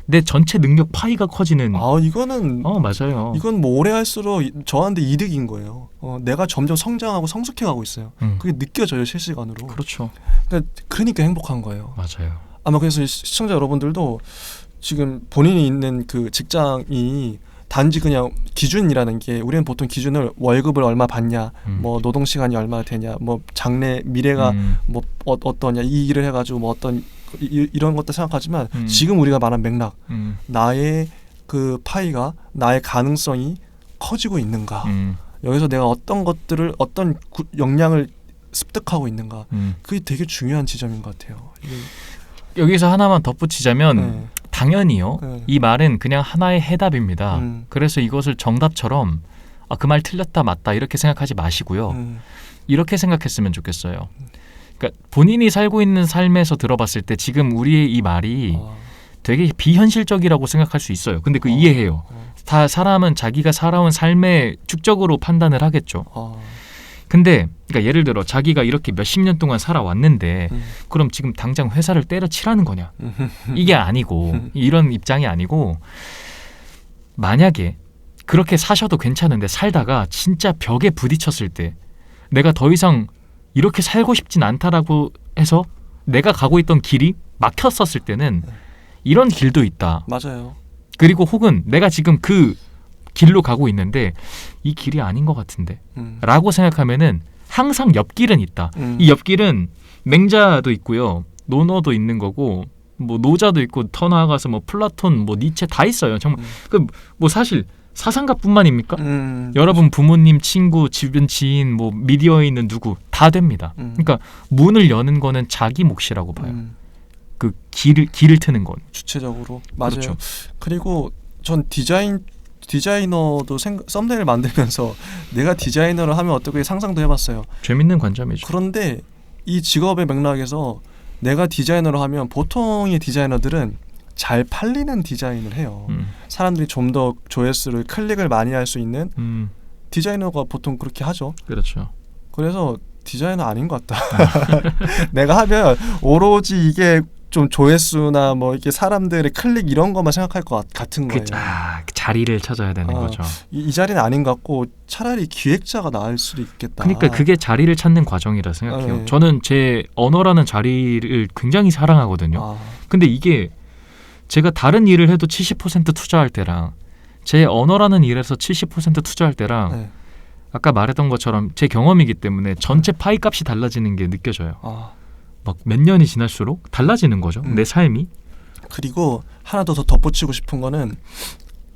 내 전체 능력 파이가 커지는. 이거는 맞아요. 이건 뭐 오래 할수록 저한테 이득인 거예요. 내가 점점 성장하고 성숙해가고 있어요. 그게 느껴져요 실시간으로. 그렇죠. 그러니까 행복한 거예요. 맞아요. 아마 그래서 시청자 여러분들도 지금 본인이 있는 그 직장이 단지 그냥 기준이라는 게 우리는 보통 기준을 월급을 얼마 받냐, 뭐 노동 시간이 얼마 되냐, 뭐 장래 미래가 뭐 어떠냐 이 일을 해가지고 뭐 어떤 이런 것도 생각하지만 지금 우리가 말한 맥락 나의 그 파이가 나의 가능성이 커지고 있는가 여기서 내가 어떤 것들을 어떤 역량을 습득하고 있는가 그게 되게 중요한 지점인 것 같아요. 여기서 하나만 덧붙이자면 당연히요. 이 말은 그냥 하나의 해답입니다. 그래서 이것을 정답처럼 그 말 틀렸다 맞다 이렇게 생각하지 마시고요. 이렇게 생각했으면 좋겠어요. 그러니까 본인이 살고 있는 삶에서 들어봤을 때 지금 우리의 이 말이 되게 비현실적이라고 생각할 수 있어요. 근데 그 이해해요. 다 사람은 자기가 살아온 삶의 축적으로 판단을 하겠죠. 근데 그러니까 예를 들어 자기가 이렇게 몇십 년 동안 살아왔는데 그럼 지금 당장 회사를 때려치라는 거냐? 이게 아니고 이런 입장이 아니고 만약에 그렇게 사셔도 괜찮은데 살다가 진짜 벽에 부딪혔을 때 내가 더 이상 이렇게 살고 싶진 않다라고 해서 내가 가고 있던 길이 막혔었을 때는 이런 길도 있다. 맞아요. 그리고 혹은 내가 지금 그 길로 가고 있는데 이 길이 아닌 것 같은데 라고 생각하면은 항상 옆길은 있다. 이 옆길은 맹자도 있고요. 논어도 있는 거고 뭐 노자도 있고 더 나아가서 뭐 플라톤 뭐 니체 다 있어요. 정말 그 뭐 사실 사상가뿐만입니까? 여러분 부모님, 친구, 주변 지인, 뭐 미디어에 있는 누구 다 됩니다. 그러니까 문을 여는 거는 자기 몫이라고 봐요. 그 길을 트는 건 주체적으로 맞아요. 그렇죠. 그리고 전 디자이너도 썸네일 만들면서 내가 디자이너를 하면 어떻게 상상도 해봤어요. 재밌는 관점이죠. 그런데 이 직업의 맥락에서 내가 디자이너를 하면 보통의 디자이너들은 잘 팔리는 디자인을 해요. 사람들이 좀 더 조회수를 클릭을 많이 할 수 있는 디자이너가 보통 그렇게 하죠. 그렇죠. 그래서 디자이너 아닌 것 같다. 내가 하면 오로지 이게 좀 조회수나 뭐 이게 사람들의 클릭 이런 것만 생각할 것 같은 거예요. 그 자리를 찾아야 되는 거죠. 이 자리는 아닌 것 같고 차라리 기획자가 나을 수도 있겠다. 그러니까 그게 자리를 찾는 과정이라 생각해요. 네. 저는 제 언어라는 자리를 굉장히 사랑하거든요. 근데 이게 제가 다른 일을 해도 70% 투자할 때랑 제 언어라는 일에서 70% 투자할 때랑 아까 말했던 것처럼 제 경험이기 때문에 전체 파이 값이 달라지는 게 느껴져요. 막 몇 년이 지날수록 달라지는 거죠. 내 삶이. 그리고 하나 더 덧붙이고 싶은 거는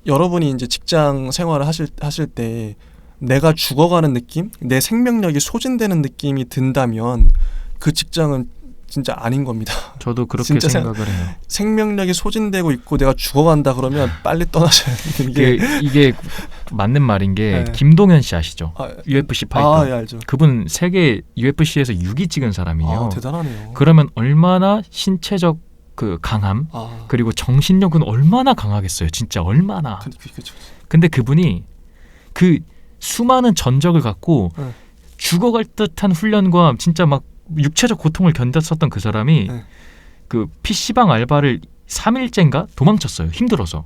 여러분이 이제 직장 생활을 하실 때 내가 죽어가는 느낌, 내 생명력이 소진되는 느낌이 든다면 그 직장은 진짜 아닌 겁니다. 저도 그렇게 생각을 해요. 생명력이 소진되고 있고 내가 죽어간다 그러면 빨리 떠나셔야 되는 이게 맞는 말인 게 김동현 씨 아시죠? UFC 파이터. 예, 알죠. 그분 세계 UFC에서 6위 찍은 사람이에요. 대단하네요. 그러면 얼마나 신체적 그 강함 아. 그리고 정신력은 얼마나 강하겠어요. 진짜 얼마나. 그쵸. 근데 그분이 그 수많은 전적을 갖고 네. 죽어갈 듯한 훈련과 진짜 막 육체적 고통을 견뎠었던 그 사람이 네. 그 PC방 알바를 3일째인가 도망쳤어요. 힘들어서.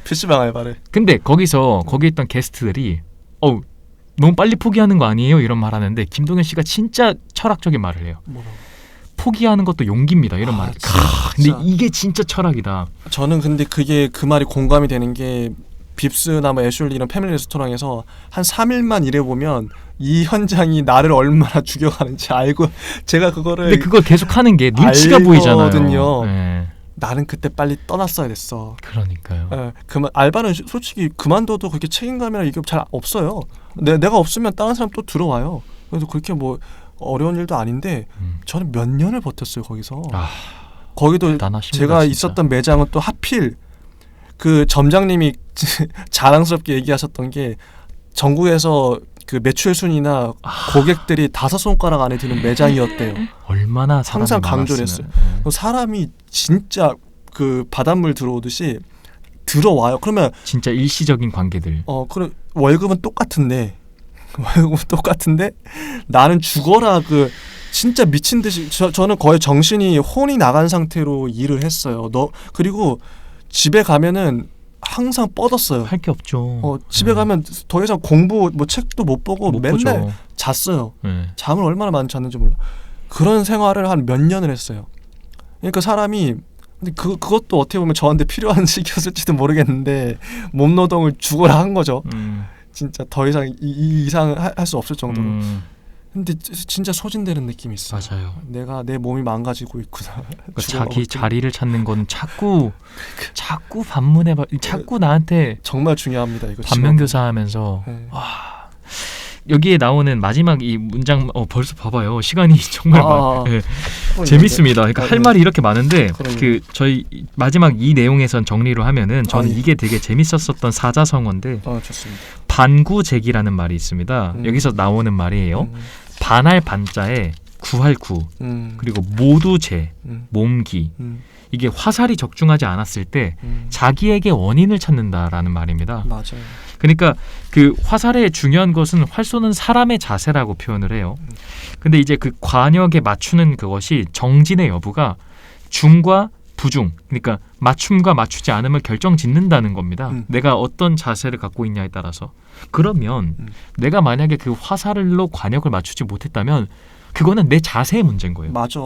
PC방 알바를. 근데 거기 있던 게스트들이 너무 빨리 포기하는 거 아니에요? 이런 말 하는데 김동현 씨가 진짜 철학적인 말을 해요. 뭐라고? 포기하는 것도 용기입니다. 이런 말. 근데 이게 진짜 철학이다. 저는 근데 그게 그 말이 공감이 되는 게 빕스나 뭐 애슐리 이런 패밀리 레스토랑에서 한 3일만 일해보면 이 현장이 나를 얼마나 죽여가는지 알고 제가 그거를 근데 그걸 계속 하는 게 눈치가 보이잖아요. 알거든요. 네. 나는 그때 빨리 떠났어야 됐어. 그러니까요. 알바는 솔직히 그만둬도 그렇게 책임감이나 이게 잘 없어요. 내가 없으면 다른 사람 또 들어와요. 그래서 그렇게 뭐 어려운 일도 아닌데 저는 몇 년을 버텼어요 거기서. 거기도 대단하십니다, 제가 진짜. 있었던 매장은 또 하필 그 점장님이 자랑스럽게 얘기하셨던 게 전국에서 그 매출 순위나 고객들이 5손가락 안에 드는 매장이었대요. 얼마나 항상 강조를 했어요. 사람이 진짜 그 바닷물 들어오듯이 들어와요. 그러면 진짜 일시적인 관계들. 그럼 월급은 똑같은데 나는 죽어라 그 진짜 미친 듯이 저는 거의 정신이 혼이 나간 상태로 일을 했어요. 그리고 집에 가면은 항상 뻗었어요. 할 게 없죠. 집에 가면 더 이상 공부 뭐 책도 못 보고 못 맨날 보죠. 잤어요. 네. 잠을 얼마나 많이 잤는지 몰라. 그런 생활을 한 몇 년을 했어요. 그러니까 사람이 근데 그것도 어떻게 보면 저한테 필요한 시기였을지도 모르겠는데 몸노동을 죽어라 한 거죠. 진짜 더 이상 이 이상 할 수 없을 정도로. 근데 진짜 소진되는 느낌이 있어. 맞아요. 내가 내 몸이 망가지고 있구나. 그러니까 자기 자리를 찾는 건 자꾸 반문해 자꾸 나한테 정말 중요합니다. 이거 반면교사하면서 네. 여기에 나오는 마지막 이 문장 벌써 봐봐요. 시간이 정말 네. 재밌습니다. 그러니까 할 말이 이렇게 많은데 그 저희 마지막 이 내용에선 정리로 하면은 저는 이게 되게 재밌었었던 사자성어인데 좋습니다. 반구제기라는 말이 있습니다. 여기서 나오는 말이에요. 반할 반자에 구할 구 그리고 모두제 몸기 이게 화살이 적중하지 않았을 때 자기에게 원인을 찾는다라는 말입니다. 맞아요. 그러니까 그 화살의 중요한 것은 활 쏘는 사람의 자세라고 표현을 해요. 근데 이제 그 관역에 맞추는 그것이 정진의 여부가 중과 부중, 그러니까 맞춤과 맞추지 않음을 결정짓는다는 겁니다. 내가 어떤 자세를 갖고 있냐에 따라서. 그러면 내가 만약에 그 화살로 관역을 맞추지 못했다면 그거는 내 자세의 문제인 거예요. 맞아.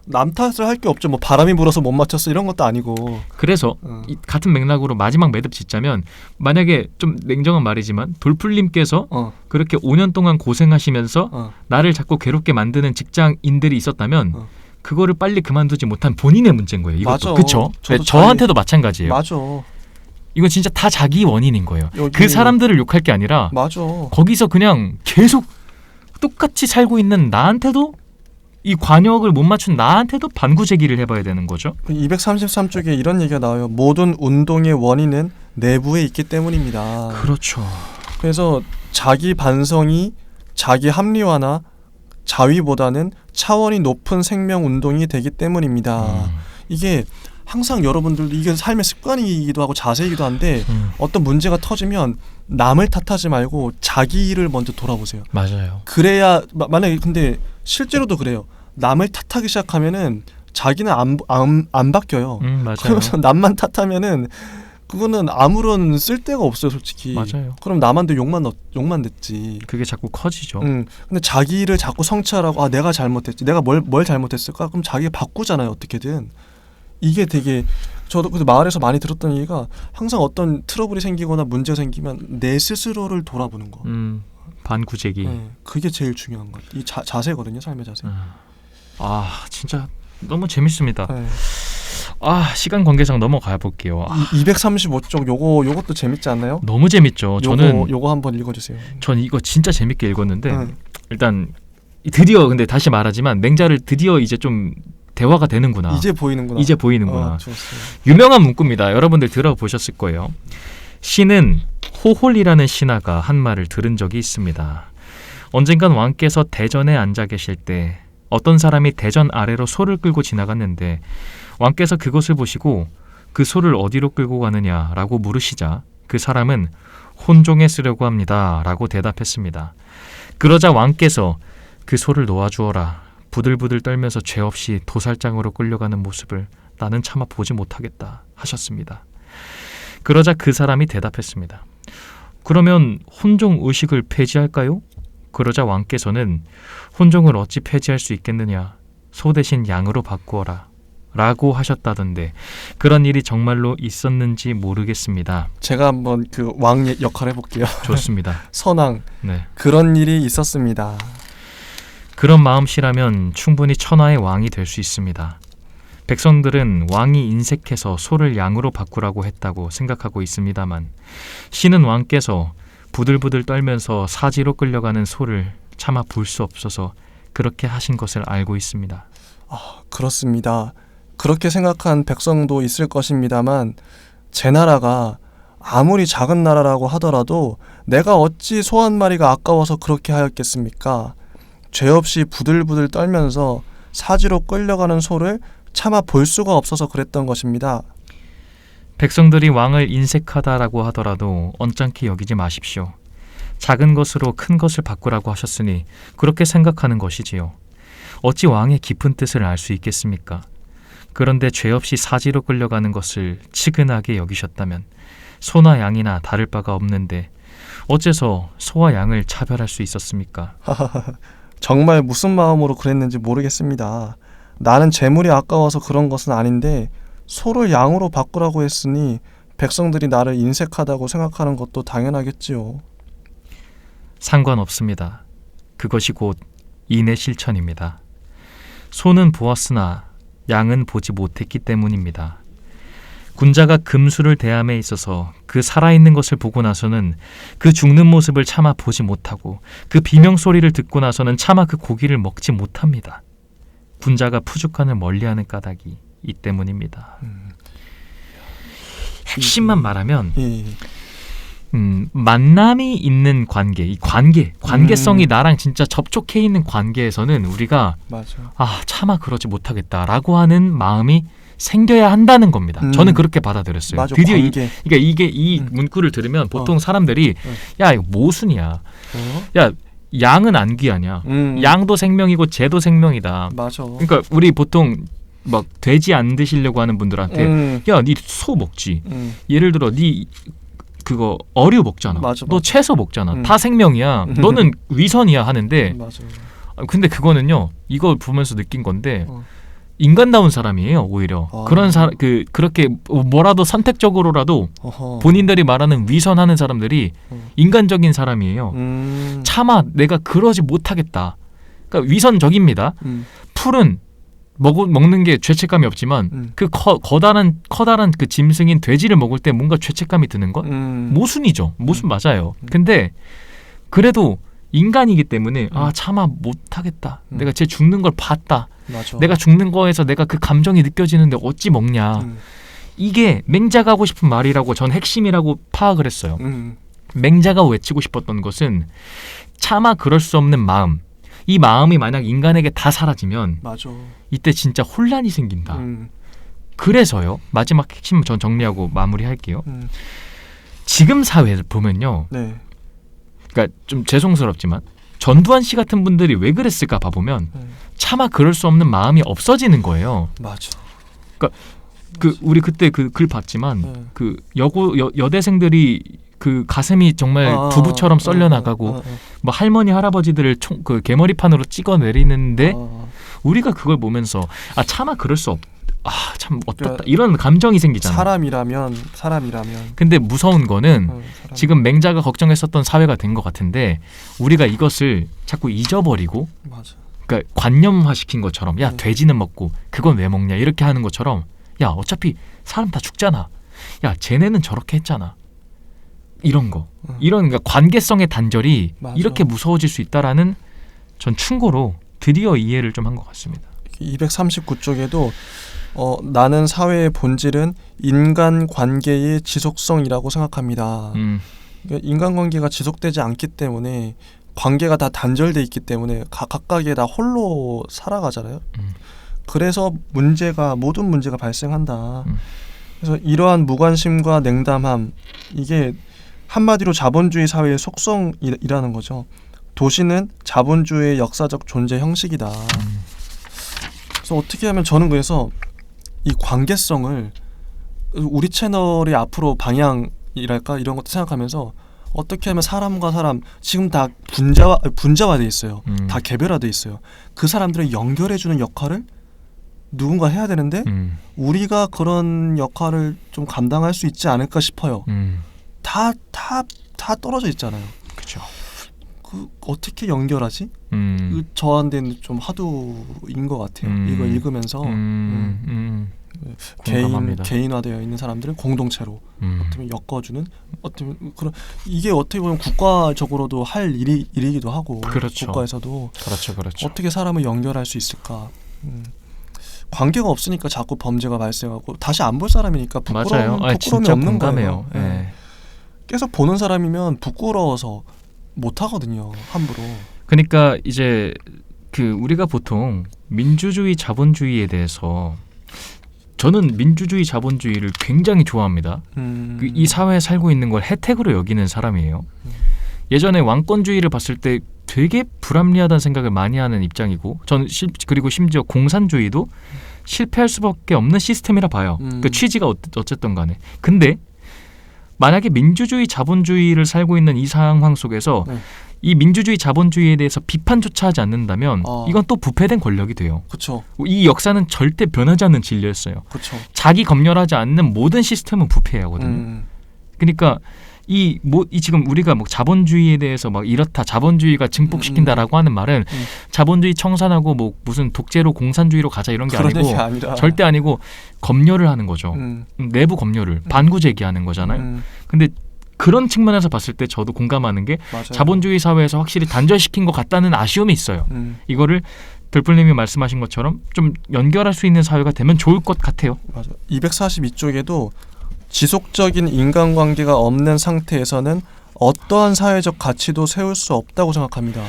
남 탓을 할 게 없죠. 뭐 바람이 불어서 못 맞췄어 이런 것도 아니고. 그래서 이 같은 맥락으로 마지막 매듭 짓자면 만약에 좀 냉정한 말이지만 돌풀님께서 그렇게 5년 동안 고생하시면서 나를 자꾸 괴롭게 만드는 직장인들이 있었다면 그거를 빨리 그만두지 못한 본인의 문제인 거예요. 이것도 그렇죠. 저한테도 마찬가지예요. 맞아. 이건 진짜 다 자기 원인인 거예요. 그 사람들을 욕할 게 아니라 맞아. 거기서 그냥 계속 똑같이 살고 있는 나한테도 이 관역을 못 맞춘 나한테도 반구제기를 해봐야 되는 거죠. 233쪽에 이런 얘기가 나와요. 모든 운동의 원인은 내부에 있기 때문입니다. 그렇죠. 그래서 자기 반성이 자기 합리화나 자위보다는 차원이 높은 생명 운동이 되기 때문입니다. 이게 항상 여러분들도 이게 삶의 습관이기도 하고 자세이기도 한데 어떤 문제가 터지면 남을 탓하지 말고 자기 일을 먼저 돌아보세요. 맞아요. 그래야 만약에 근데 실제로도 그래요. 남을 탓하기 시작하면은 자기는 안 바뀌어요. 맞아요. 그러면서 남만 탓하면은 그거는 아무런 쓸데가 없어요, 솔직히. 맞아요. 그럼 남한테 욕만 냈지. 그게 자꾸 커지죠. 근데 자기 일을 자꾸 성취하라고 내가 잘못했지. 내가 뭘 잘못했을까? 그럼 자기가 바꾸잖아요, 어떻게든. 이게 되게 저도 그래서 마을에서 많이 들었던 얘기가 항상 어떤 트러블이 생기거나 문제가 생기면 내 스스로를 돌아보는 거. 반구제기. 그게 제일 중요한 것. 이 자세거든요, 삶의 자세. 진짜 너무 재밌습니다. 시간 관계상 넘어가 볼게요. 235쪽 요것도 재밌지 않나요? 너무 재밌죠. 저는 요거 한번 읽어주세요. 전 이거 진짜 재밌게 읽었는데 일단 드디어 근데 다시 말하지만 맹자를 드디어 이제 좀 대화가 되는구나. 이제 보이는구나. 유명한 문구입니다. 여러분들 들어보셨을 거예요. 신은 호홀이라는 신하가 한 말을 들은 적이 있습니다. 언젠간 왕께서 대전에 앉아 계실 때 어떤 사람이 대전 아래로 소를 끌고 지나갔는데 왕께서 그것을 보시고 그 소를 어디로 끌고 가느냐라고 물으시자 그 사람은 혼종에 쓰려고 합니다 라고 대답했습니다. 그러자 왕께서 그 소를 놓아주어라. 부들부들 떨면서 죄 없이 도살장으로 끌려가는 모습을 나는 차마 보지 못하겠다 하셨습니다. 그러자 그 사람이 대답했습니다. 그러면 혼종 의식을 폐지할까요? 그러자 왕께서는 혼종을 어찌 폐지할 수 있겠느냐. 소 대신 양으로 바꾸어라 라고 하셨다던데 그런 일이 정말로 있었는지 모르겠습니다. 제가 한번 그 왕 역할 해볼게요. 좋습니다. 선왕. 네. 그런 일이 있었습니다. 그런 마음씨라면 충분히 천하의 왕이 될 수 있습니다. 백성들은 왕이 인색해서 소를 양으로 바꾸라고 했다고 생각하고 있습니다만 신은 왕께서 부들부들 떨면서 사지로 끌려가는 소를 차마 볼 수 없어서 그렇게 하신 것을 알고 있습니다. 그렇습니다. 그렇게 생각한 백성도 있을 것입니다만 제 나라가 아무리 작은 나라라고 하더라도 내가 어찌 소 한 마리가 아까워서 그렇게 하였겠습니까? 죄 없이 부들부들 떨면서 사지로 끌려가는 소를 차마 볼 수가 없어서 그랬던 것입니다. 백성들이 왕을 인색하다라고 하더라도 언짢게 여기지 마십시오. 작은 것으로 큰 것을 바꾸라고 하셨으니 그렇게 생각하는 것이지요. 어찌 왕의 깊은 뜻을 알 수 있겠습니까? 그런데 죄 없이 사지로 끌려가는 것을 치근하게 여기셨다면 소나 양이나 다를 바가 없는데 어째서 소와 양을 차별할 수 있었습니까? 정말 무슨 마음으로 그랬는지 모르겠습니다. 나는 재물이 아까워서 그런 것은 아닌데 소를 양으로 바꾸라고 했으니 백성들이 나를 인색하다고 생각하는 것도 당연하겠지요. 상관없습니다. 그것이 곧 인의 실천입니다. 소는 보았으나 양은 보지 못했기 때문입니다. 군자가 금수를 대함에 있어서 그 살아있는 것을 보고 나서는 그 죽는 모습을 차마 보지 못하고 그 비명소리를 듣고 나서는 차마 그 고기를 먹지 못합니다. 군자가 푸죽한을 멀리하는 까닭이 이 때문입니다. 핵심만 말하면 만남이 있는 관계, 이 관계성이 나랑 진짜 접촉해 있는 관계에서는 우리가 맞아. 차마 그러지 못하겠다라고 하는 마음이 생겨야 한다는 겁니다. 저는 그렇게 받아들였어요. 맞아, 드디어 관계. 그러니까 이게 이 문구를 들으면 보통 사람들이 야 이거 모순이야. 야 양은 안 귀하냐? 양도 생명이고 쟤도 생명이다. 맞아. 그러니까 우리 보통 막 돼지 안 드시려고 하는 분들한테 야 니 소 먹지. 예를 들어 니 그거 어류 먹잖아. 맞아, 너 맞아. 채소 먹잖아. 다 생명이야. 너는 위선이야 하는데 맞아. 근데 그거는요. 이걸 보면서 느낀 건데 인간다운 사람이에요. 오히려 그런 사람 그렇게 뭐라도 선택적으로라도 본인들이 말하는 위선하는 사람들이 인간적인 사람이에요. 차마 내가 그러지 못하겠다. 그러니까 위선적입니다. 풀은 먹는 게 죄책감이 없지만 그 커다란 그 짐승인 돼지를 먹을 때 뭔가 죄책감이 드는 것 모순이죠. 모순 맞아요. 근데 그래도 인간이기 때문에 차마 못하겠다. 내가 쟤 죽는 걸 봤다. 맞아. 내가 죽는 거에서 내가 그 감정이 느껴지는데 어찌 먹냐. 이게 맹자가 하고 싶은 말이라고 전 핵심이라고 파악을 했어요. 맹자가 외치고 싶었던 것은 차마 그럴 수 없는 마음. 이 마음이 만약 인간에게 다 사라지면 맞아. 이때 진짜 혼란이 생긴다. 그래서요. 마지막 핵심 전 정리하고 마무리할게요. 지금 사회를 보면요. 네. 그러니까 좀 죄송스럽지만 전두환 씨 같은 분들이 왜 그랬을까 봐보면 차마 그럴 수 없는 마음이 없어지는 거예요. 맞아. 그러니까 우리 그때 그 글 봤지만 그 여대생들이 그 가슴이 정말 두부처럼 썰려 나가고 뭐 할머니 할아버지들을 그 개머리판으로 찍어 내리는데 우리가 그걸 보면서 차마 그럴 수 참 어떻다 이런 감정이 생기잖아. 사람이라면. 근데 무서운 거는 사람. 지금 맹자가 걱정했었던 사회가 된 것 같은데 우리가 이것을 자꾸 잊어버리고 맞아. 그러니까 관념화시킨 것처럼 야 돼지는 먹고 그건 왜 먹냐 이렇게 하는 것처럼 야 어차피 사람 다 죽잖아. 야 쟤네는 저렇게 했잖아. 이런 거. 이런 그러니까 관계성의 단절이 맞아. 이렇게 무서워질 수 있다라는 전 충고로 드디어 이해를 좀 한 것 같습니다. 239쪽에도 나는 사회의 본질은 인간관계의 지속성이라고 생각합니다. 그러니까 인간관계가 지속되지 않기 때문에 관계가 다 단절돼 있기 때문에 각각의 다 홀로 살아가잖아요. 그래서 모든 문제가 발생한다. 그래서 이러한 무관심과 냉담함, 이게 한마디로 자본주의 사회의 속성이라는 거죠. 도시는 자본주의의 역사적 존재 형식이다. 그래서 어떻게 하면 저는 그래서 이 관계성을 우리 채널의 앞으로 방향이랄까 이런 것도 생각하면서 어떻게 하면 사람과 사람 지금 다 분자화돼 있어요. 다 개별화돼 있어요. 그 사람들을 연결해주는 역할을 누군가 해야 되는데 우리가 그런 역할을 좀 감당할 수 있지 않을까 싶어요. 다 떨어져 있잖아요. 그렇죠. 그 어떻게 연결하지? 저한테는 좀 화두인 것 같아요. 이거 읽으면서 개인화되어 있는 사람들은 공동체로 어떻게 엮어주는 그런 이게 어떻게 보면 국가적으로도 할 일이기도 하고 그렇죠. 국가에서도 그렇죠. 어떻게 사람을 연결할 수 있을까? 관계가 없으니까 자꾸 범죄가 발생하고 다시 안 볼 사람이니까 부끄러움이 진짜 없는 공감해요. 거예요. 네. 계속 보는 사람이면 부끄러워서 못 하거든요. 함부로. 그러니까 이제 우리가 보통 민주주의 자본주의에 대해서 저는 민주주의 자본주의를 굉장히 좋아합니다. 이 사회에 살고 있는 걸 혜택으로 여기는 사람이에요. 예전에 왕권주의를 봤을 때 되게 불합리하다는 생각을 많이 하는 입장이고 저는 그리고 심지어 공산주의도 실패할 수밖에 없는 시스템이라 봐요. 그 취지가 어쨌든 간에. 근데 만약에 민주주의 자본주의를 살고 있는 이 상황 속에서 이 민주주의 자본주의에 대해서 비판조차 하지 않는다면 이건 또 부패된 권력이 돼요. 그쵸. 이 역사는 절대 변하지 않는 진리였어요. 그쵸. 자기 검열하지 않는 모든 시스템은 부패해야 하거든요. 그러니까 이 지금 우리가 자본주의에 대해서 이렇다 자본주의가 증폭시킨다라고 하는 말은 자본주의 청산하고 무슨 독재로 공산주의로 가자 이런 게 아니고 절대 아니고 검열을 하는 거죠. 내부 검열을 반구제기하는 거잖아요. 근데 그런 측면에서 봤을 때 저도 공감하는 게 맞아요. 자본주의 사회에서 확실히 단절시킨 것 같다는 아쉬움이 있어요. 이거를 들불님이 말씀하신 것처럼 좀 연결할 수 있는 사회가 되면 좋을 것 같아요. 맞아. 242쪽에도 지속적인 인간관계가 없는 상태에서는 어떠한 사회적 가치도 세울 수 없다고 생각합니다.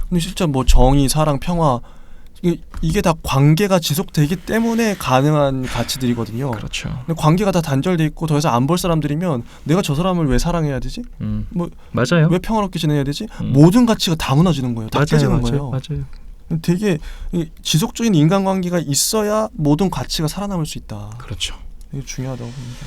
근데 진짜 정의, 사랑, 평화 이게 다 관계가 지속되기 때문에 가능한 가치들이거든요. 그렇죠. 근데 관계가 다 단절돼 있고 더 이상 안 볼 사람들이면 내가 저 사람을 왜 사랑해야 되지? 맞아요. 왜 평화롭게 지내야 되지? 모든 가치가 다 무너지는 거예요. 다 깨지는 거예요. 맞아요. 되게 지속적인 인간관계가 있어야 모든 가치가 살아남을 수 있다. 그렇죠. 이게 중요하다고 봅니다.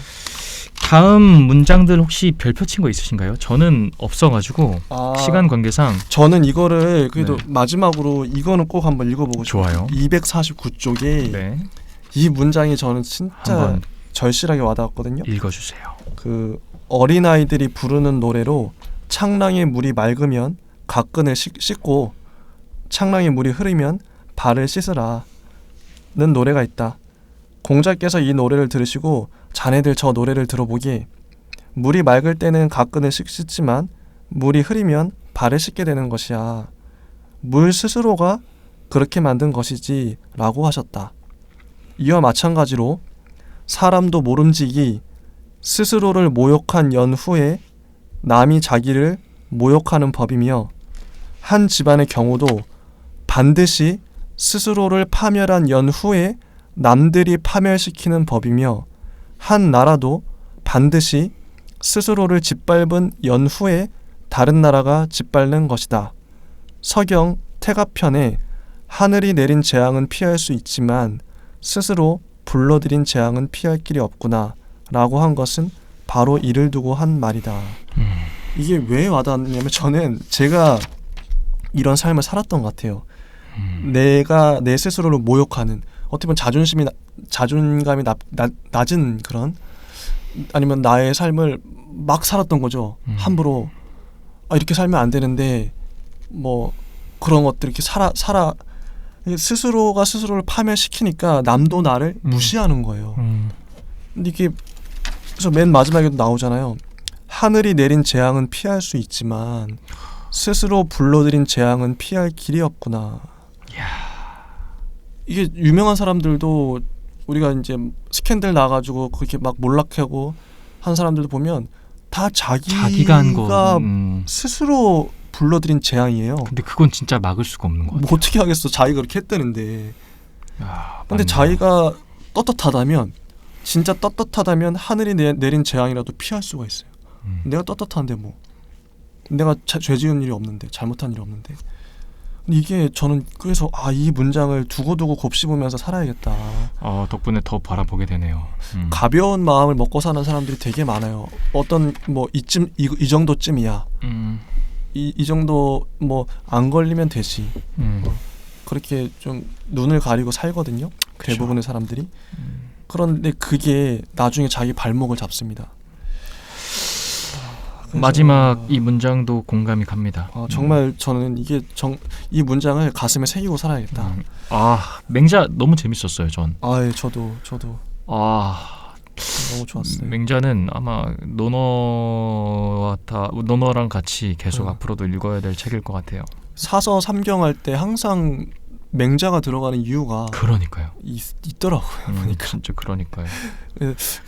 다음 문장들 혹시 별표 친 거 있으신가요? 저는 없어가지고 시간 관계상 저는 이거를 그래도 마지막으로 이거는 꼭 한번 읽어보고 좋아요. 249쪽에 이 문장이 저는 진짜 절실하게 와닿았거든요. 읽어주세요. 그 어린아이들이 부르는 노래로 창랑의 물이 맑으면 가끈을 씻고 창랑의 물이 흐르면 발을 씻으라는 노래가 있다. 공자께서 이 노래를 들으시고 자네들 저 노래를 들어보기 물이 맑을 때는 가끈을 씻지만 물이 흐리면 발을 씻게 되는 것이야. 물 스스로가 그렇게 만든 것이지 라고 하셨다. 이와 마찬가지로 사람도 모름지기 스스로를 모욕한 연후에 남이 자기를 모욕하는 법이며 한 집안의 경우도 반드시 스스로를 파멸한 연후에 남들이 파멸시키는 법이며 한 나라도 반드시 스스로를 짓밟은 연후에 다른 나라가 짓밟는 것이다. 서경 태가편에 하늘이 내린 재앙은 피할 수 있지만 스스로 불러들인 재앙은 피할 길이 없구나 라고 한 것은 바로 이를 두고 한 말이다. 이게 왜 와닿냐면 저는 제가 이런 삶을 살았던 것 같아요. 내가 내 스스로를 모욕하는 어떻게 보면 자존감이 낮은 그런 아니면 나의 삶을 막 살았던 거죠. 함부로 이렇게 살면 안 되는데 그런 것들 이렇게 살아 스스로가 스스로를 파멸시키니까 남도 나를 무시하는 거예요. 근데 이게 그래서 맨 마지막에도 나오잖아요. 하늘이 내린 재앙은 피할 수 있지만 스스로 불러들인 재앙은 피할 길이 없구나. 이게 유명한 사람들도 우리가 이제 스캔들 나가지고 그렇게 막 몰락하고 한 사람들도 보면 다 자기가 한 거, 스스로 불러들인 재앙이에요. 근데 그건 진짜 막을 수가 없는 것 뭐 같아요. 어떻게 하겠어. 자기가 그렇게 했다는데. 야, 근데 맞네요. 자기가 떳떳하다면 진짜 떳떳하다면 하늘이 내린 재앙이라도 피할 수가 있어요. 내가 떳떳한데 뭐 내가 죄 지은 일이 없는데 잘못한 일이 없는데. 근데 이게 저는 그래서 이 문장을 두고두고 곱씹으면서 살아야겠다. 덕분에 더 바라보게 되네요. 가벼운 마음을 먹고 사는 사람들이 되게 많아요. 어떤 뭐 이쯤 이 정도쯤이야. 이 정도 뭐 안 걸리면 되지. 그렇게 좀 눈을 가리고 살거든요. 그쵸. 대부분의 사람들이. 그런데 그게 나중에 자기 발목을 잡습니다. 마지막 이 문장도 공감이 갑니다. 정말 저는 이 문장을 가슴에 새기고 살아야겠다. 맹자 너무 재밌었어요, 전. 예, 저도 너무 좋았어요. 맹자는 아마 논어랑 같이 계속 앞으로도 읽어야 될 책일 것 같아요. 사서 삼경할 때 항상 맹자가 들어가는 이유가 그러니까요. 있더라고요. 보니까. 진짜 그러니까요.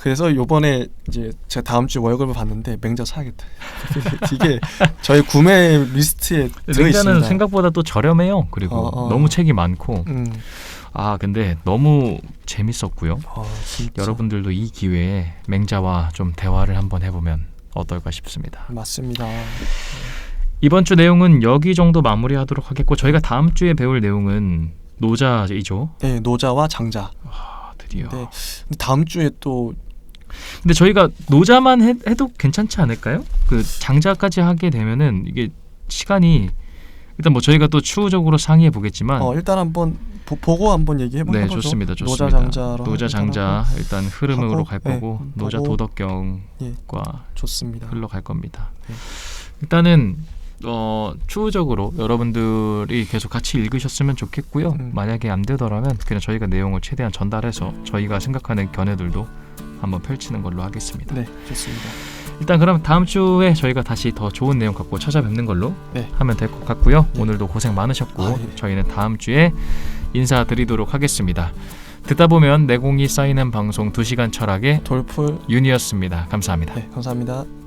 그래서 요번에 이제 제가 다음 주에 월급을 받는데 맹자 사야겠다. 이게 저희 구매 리스트에 들어 맹자는 있습니다. 생각보다 또 저렴해요. 그리고 너무 책이 많고. 근데 너무 재밌었고요. 진짜. 여러분들도 이 기회에 맹자와 좀 대화를 한번 해보면 어떨까 싶습니다. 맞습니다. 이번 주 내용은 여기 정도 마무리하도록 하겠고, 저희가 다음 주에 배울 내용은 노자이죠. 네, 노자와 장자. 드디어. 근데 다음 주에 또 근데 저희가 노자만 해도 괜찮지 않을까요? 그 장자까지 하게 되면은 이게 시간이 일단 뭐 저희가 또 추후적으로 상의해 보겠지만 일단 한번 보고 한번 얘기해보죠. 네, 좋습니다. 노자 장자 일단 흐름으로 갈 거고 노자 도덕경과 좋습니다. 흘러갈 겁니다. 네. 일단은 추후적으로 여러분들이 계속 같이 읽으셨으면 좋겠고요. 만약에 안 되더라면 그냥 저희가 내용을 최대한 전달해서 저희가 생각하는 견해들도 한번 펼치는 걸로 하겠습니다. 네, 좋습니다. 일단 그럼 다음 주에 저희가 다시 더 좋은 내용 갖고 찾아뵙는 걸로 네. 하면 될 것 같고요. 오늘도 고생 많으셨고 예. 저희는 다음 주에 인사드리도록 하겠습니다. 듣다 보면 내공이 쌓이는 방송 2시간 철학의 돌풀 윤이었습니다. 감사합니다. 네, 감사합니다.